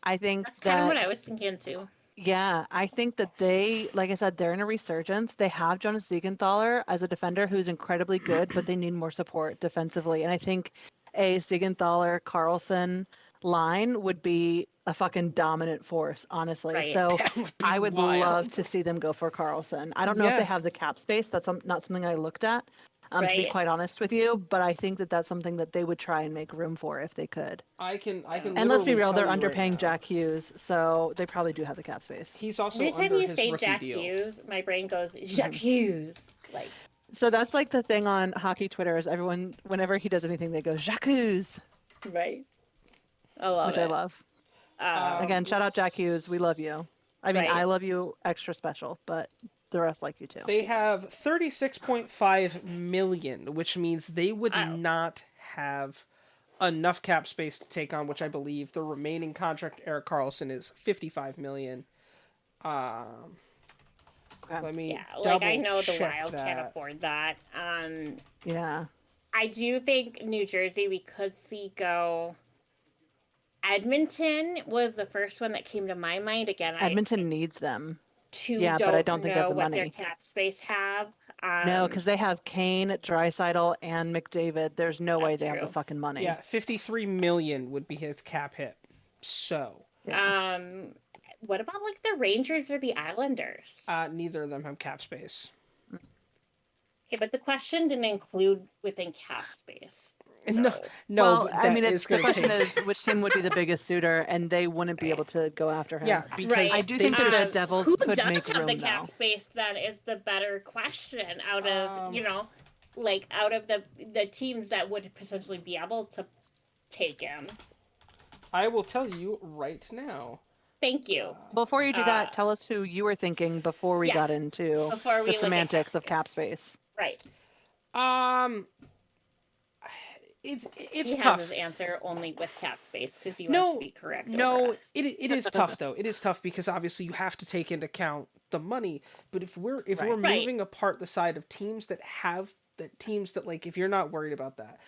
I think That's kind of that what I was thinking too. yeah, I think that they, like I said, they're in a resurgence. They have Jonas Siegenthaler as a defender who's incredibly good, but they need more support defensively. And I think a Siegenthaler Carlson line would be a fucking dominant force, honestly. Right. So That would be I would wild. love to see them go for Carlson. I don't know if Yeah. they have the cap space. That's not something I looked at, to be Right. quite honest with you. But I think that that's something that they would try and make room for if they could. I can. And let's be literally real, tell they're you right underpaying now, Jack Hughes, so they probably do have the cap space. He's also Every time under you his say rookie Jack deal. Hughes, my brain goes, Jack Hughes. Like, So that's like the thing on hockey Twitter is everyone, whenever he does anything, they go Jacques, right. I love which it. I love. Again, shout out Jack Hughes. We love you. I mean, Right. I love you extra special, but the rest like you too. They have 36.5 million, which means they would Wow. not have enough cap space to take on, which I believe the remaining contract Eric Carlson is 55 million. Let me Yeah, like I double know the check Wild that. can't afford that. Yeah. I do think New Jersey we could see go. Edmonton was the first one that came to my mind. Again, Edmonton needs them. I but I don't think they have know the what money. their cap space have. No, because they have Kane, Draisaitl, and McDavid. There's no way That's they have the true. fucking money. Yeah, 53 million would be his cap hit. So, What about like the Rangers or the Islanders? neither of them have cap space. Okay, but the question didn't include within cap space. No, so- no, Well, but I mean, that it's is the going to question take. is which team would be the biggest suitor, and they wouldn't be able to go after him. Yeah, because Right. I do they think that just the Devils who could does make have the room, cap though. space then is the better question out of like out of the teams that would potentially be able to take him. I will tell you right now. Thank you. Before you do that, tell us who you were thinking before we yes, got into before we the look at semantics of space. cap space. Right. It's He tough. has his answer only with cap space because he wants to be correct. over No, us. it is tough though. It is tough because obviously you have to take into account the money. But if we're Right. moving apart the side of teams that have teams that like if you're not worried about that,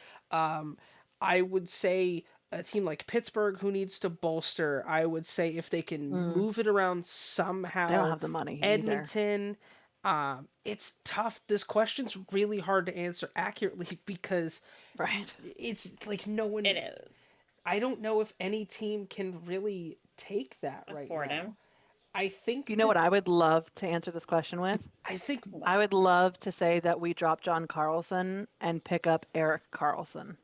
I would say a team like Pittsburgh who needs to bolster. I would say if they can move it around somehow. They don't have the money either. Edmonton. It's tough. This question's really hard to answer accurately because Right. it's like no one. It is. I don't know if any team can really take that right Afford now. him. I think You know what I would love to answer this question with? I think I would love to say that we drop John Carlson and pick up Eric Carlson.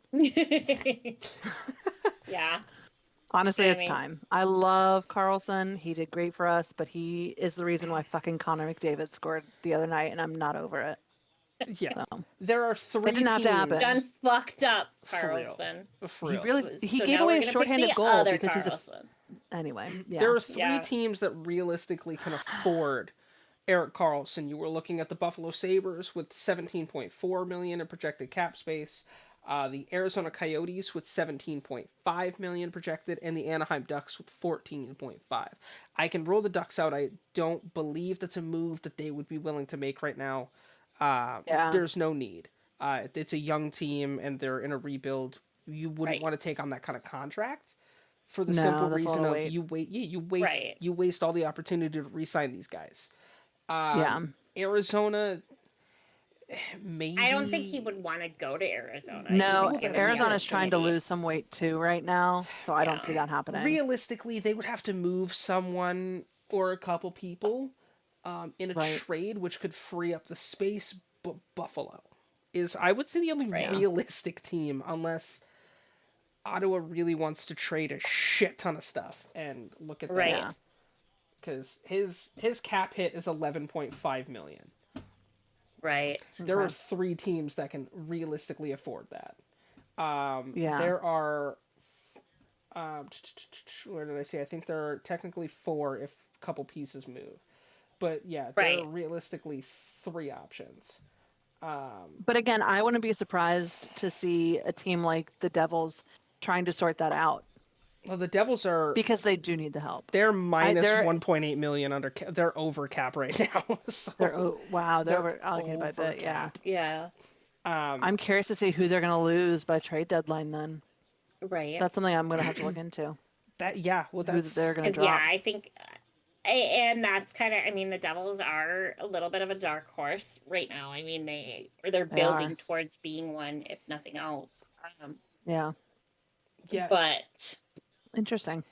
Yeah. Honestly, I it's mean- time. I love Carlson. He did great for us, but he is the reason why fucking Connor McDavid scored the other night, and I'm not over it. yeah. So. There are three didn't have to happen. teams. Done fucked up, For real. Carlson. For He real. really he So gave now away we're a gonna pick shorthanded the goal other because he's Carlson. anyway. Yeah. There are three Yeah. teams that realistically can afford Eric Carlson. You were looking at the Buffalo Sabres with 17.4 million in projected cap space, the Arizona Coyotes with 17.5 million projected, and the Anaheim Ducks with 14.5. I can roll the Ducks out. I don't believe that's a move that they would be willing to make right now. Yeah. There's no need. It's a young team and they're in a rebuild. You wouldn't Right. want to take on that kind of contract for the No, simple that's a reason lot of of weight. you waste all the opportunity to re-sign these guys. Yeah. Arizona, maybe. I don't think he would want to go to Arizona. No, He would give him the Arizona's trying to opportunity. lose some weight too right now, so I don't Yeah. see that happening. Realistically, they would have to move someone or a couple people in a Right. trade, which could free up the space. But Buffalo, is, I would say, the only Right. realistic team, unless Ottawa really wants to trade a shit ton of stuff. And look at that. Right. Yeah. Because his cap hit is 11.5 million. Right. There are Okay. 3 teams that can realistically afford that. Yeah. There are, where did I say? I think there are technically 4 if a couple pieces move. But yeah, there Right. are realistically 3 options. But again, I wouldn't be surprised to see a team like the Devils trying to sort that out Well, the Devils are, because they do need the help. they're minus they're- 1.8 million under. They're over cap right now. So They're wow, they're they're over allocated by a over bit. Yeah. cap. Yeah. I'm curious to see who they're going to lose by trade deadline. Then Right. that's something I'm going to have to look into. Well, Who that's they're going to 'Cause, yeah, drop. I think, and that's kind of, I mean, the Devils are a little bit of a dark horse right now. I mean, they're They building are. towards being one, if nothing else. Yeah. yeah. But Interesting.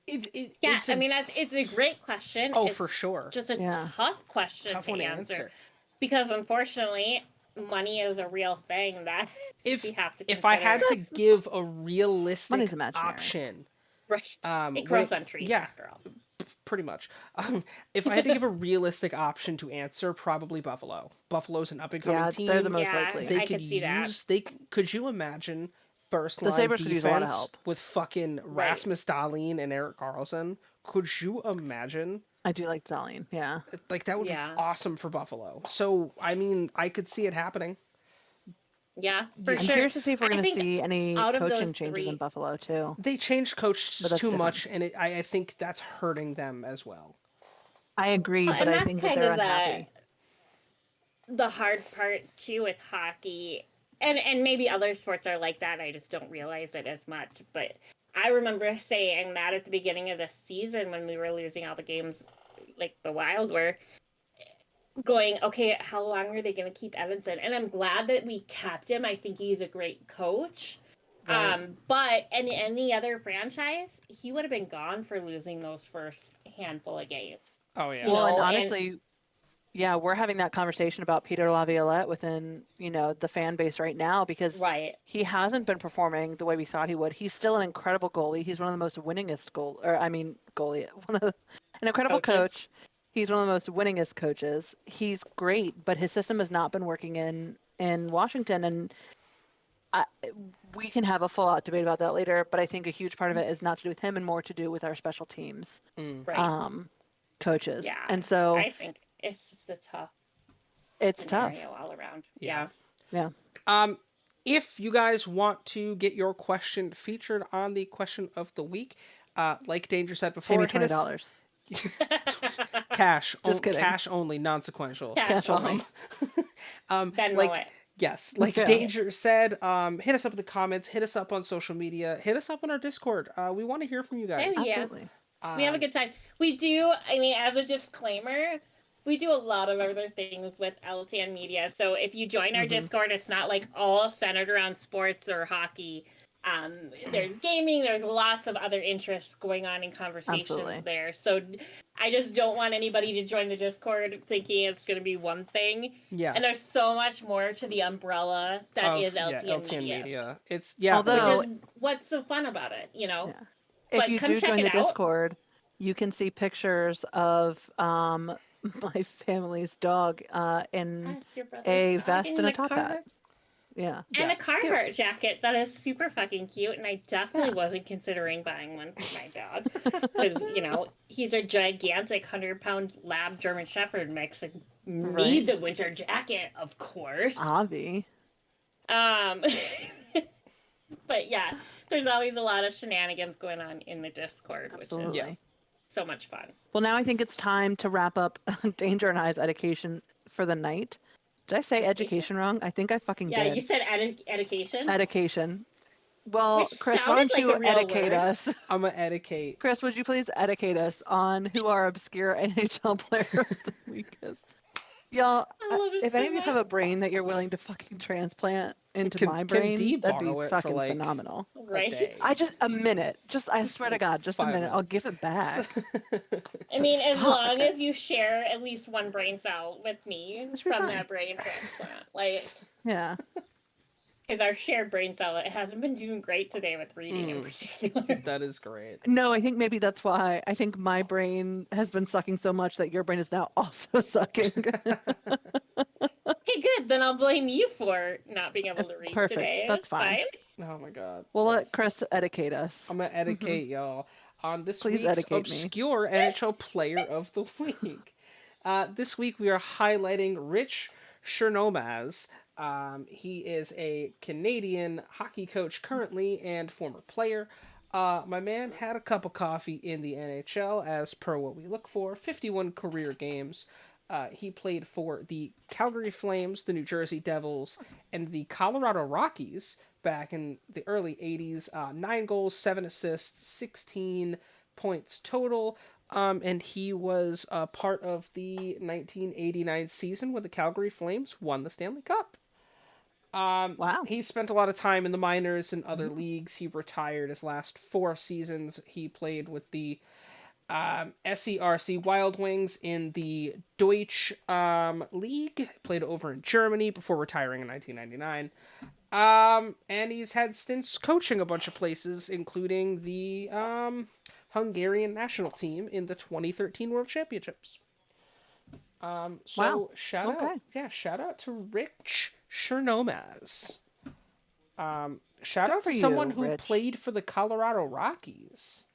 yeah, It's I mean, it's a great question. oh, It's for sure. just a Yeah. tough question Tough to one to answer answer. because unfortunately, money is a real thing that If we have to. if I had consider. to give a realistic Money's imaginary. option, right, it grows on trees yeah. after all. pretty much. If I had to give a realistic option to answer, probably Buffalo. Buffalo's an up and coming Yeah, team. they're the most Yeah, likely. They I could could see that. use. Could you imagine first The line Sabres could use a lot of defense help. with fucking Right. Rasmus Dahlin and Erik Karlsson? Could you imagine? I do like Darlene. Yeah. Like that would Yeah. be awesome for Buffalo. So I mean, I could see it happening. Yeah, for I'm sure. curious to see if we're I going to think see any out of coaching those changes in three- Buffalo too. They changed coaches But that's too different. much, and I think that's hurting them as well. I agree, Well, but and I that's think that kind they're of unhappy. the hard part too with hockey, and maybe other sports are like that. I just don't realize it as much. But I remember saying that at the beginning of the season when we were losing all the games, like the Wild were going, okay, how long are they going to keep Evanson? And I'm glad that we kept him. I think he's a great coach. Right. But in any other franchise, he would have been gone for losing those first handful of games. Oh yeah. You Well, and know, honestly, yeah, we're having that conversation about Peter Laviolette within, the fan base right now because Right. he hasn't been performing the way we thought he would. He's still an incredible goalie. He's one of the most winningest goalie, an incredible Coaches. coach. He's one of the most winningest coaches. He's great, but his system has not been working in Washington, and we can have a full out debate about that later. But I think a huge part of it is not to do with him and more to do with our special teams Right. coaches. Yeah, And so I think it's just a tough it's tough. scenario all around. Yeah. Yeah. Yeah. If you guys want to get your question featured on the question of the week, like Danger said before, Pay me hit us $20. cash, Just kidding. cash only, non-sequential. Cash only. Venmo like it. yes, like Yeah. Danger said, hit us up in the comments, hit us up on social media, hit us up on our Discord. We want to hear from you guys. Oh, yeah. Absolutely. We have a good time. We do, I mean, as a disclaimer, we do a lot of other things with LTN Media. So if you join our Discord, it's not like all centered around sports or hockey. There's gaming, there's lots of other interests going on in conversations Absolutely. there. So I just don't want anybody to join the Discord thinking it's going to be one thing. Yeah. And there's so much more to the umbrella that is LTN, Media. It's yeah. Although- Which is what's so fun about it, you know? Yeah. But If you come do check join the it out. Discord, you can see pictures of my family's dog in That's your brother's a dog vest in and a the top hat. Carhartt- Yeah. And Yeah, a Carhartt jacket that is super fucking cute, and I definitely wasn't considering buying one for my dog because he's a gigantic 100-pound lab German Shepherd mix and needs a winter jacket, of course. Avi. But yeah, there's always a lot of shenanigans going on in the Discord, Absolutely. which is so much fun. Well, now I think it's time to wrap up Danger and I's education for the night. Did I say education wrong? I think I fucking Yeah, did. you said education. Education. Well, Which Chris, why don't sounded like you a real educate word. us? I'm gonna educate. Chris, would you please educate us on who our obscure NHL player of the week is? Y'all, I love it if so any of you much. have a brain that you're willing to fucking transplant into my Can brain, D that'd be borrow it for fucking like phenomenal. a Right? day? A minute. I Just swear to like God, just a 5 minute. I'll minutes. give it back. I mean, as Fuck. long as you share at least one brain cell with me That should be from fine. that brain transplant, like, Yeah. because our shared brain cell, it hasn't been doing great today with reading in particular. That is great. No, I think maybe that's why. I think my brain has been sucking so much that your brain is now also sucking. Okay, good. Then I'll blame you for not being able to read Perfect. today. That's It's fine. Oh my god. We'll let That's- Chris educate us. I'm gonna educate y'all on this Please week's educate me. obscure NHL Player of the Week. This week we are highlighting Rich Chernomaz. He is a Canadian hockey coach currently and former player. My man had a cup of coffee in the NHL as per what we look for. 51 career games. He played for the Calgary Flames, the New Jersey Devils, and the Colorado Rockies back in the early 80s. 9 goals, 7 assists, 16 points total. And he was a part of the 1989 season when the Calgary Flames won the Stanley Cup. Wow. He spent a lot of time in the minors and other leagues. He retired his last 4 seasons. He played with the SERC Wild Wings in the Deutsche League. Played over in Germany before retiring in 1999. And he's had stints coaching a bunch of places, including the Hungarian national team in the 2013 World Championships. Wow. Shout out to Rich Chernomaz. Shout out for to you, someone who Rich. played for the Colorado Rockies.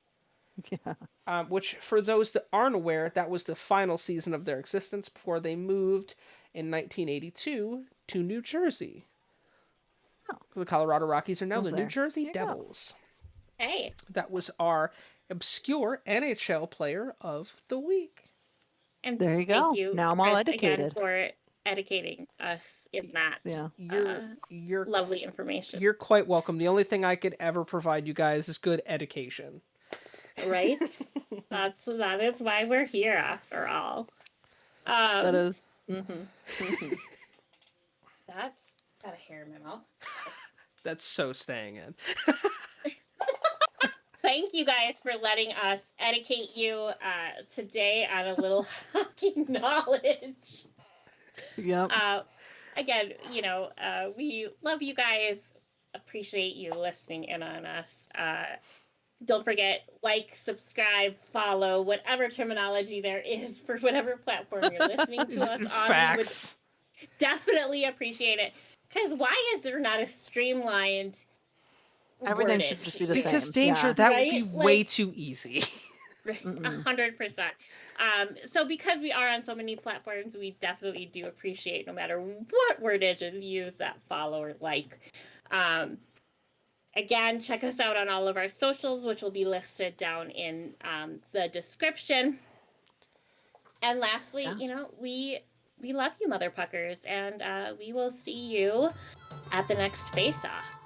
Yeah. Which, for those that aren't aware, that was the final season of their existence before they moved in 1982 to New Jersey. Oh. The Colorado Rockies are now the New There. Jersey There you go. Devils. Hey, That was our obscure NHL Player of the Week. and There you thank go. you, Now I'm all Chris, again educated. for educating us in that Yeah. You're lovely information. You're quite welcome. The only thing I could ever provide you guys is good education. Right? that is why we're here after all. That is. That's got a hair in my mouth. That's so staying in. Thank you guys for letting us educate you today on a little hockey knowledge. Yep. Again, we love you guys. Appreciate you listening in on us. Don't forget, like, subscribe, follow, whatever terminology there is for whatever platform you're listening to us on. Facts. We would definitely appreciate it. Because why is there not a streamlined Everything wordage? should just be the Because same. Danger, Yeah. that Right? would be way too easy. 100%. So because we are on so many platforms, we definitely do appreciate no matter what wordage is used that follow or like. Again, check us out on all of our socials, which will be listed down in the description. And lastly, we love you, Mother Puckers, and we will see you at the next face-off.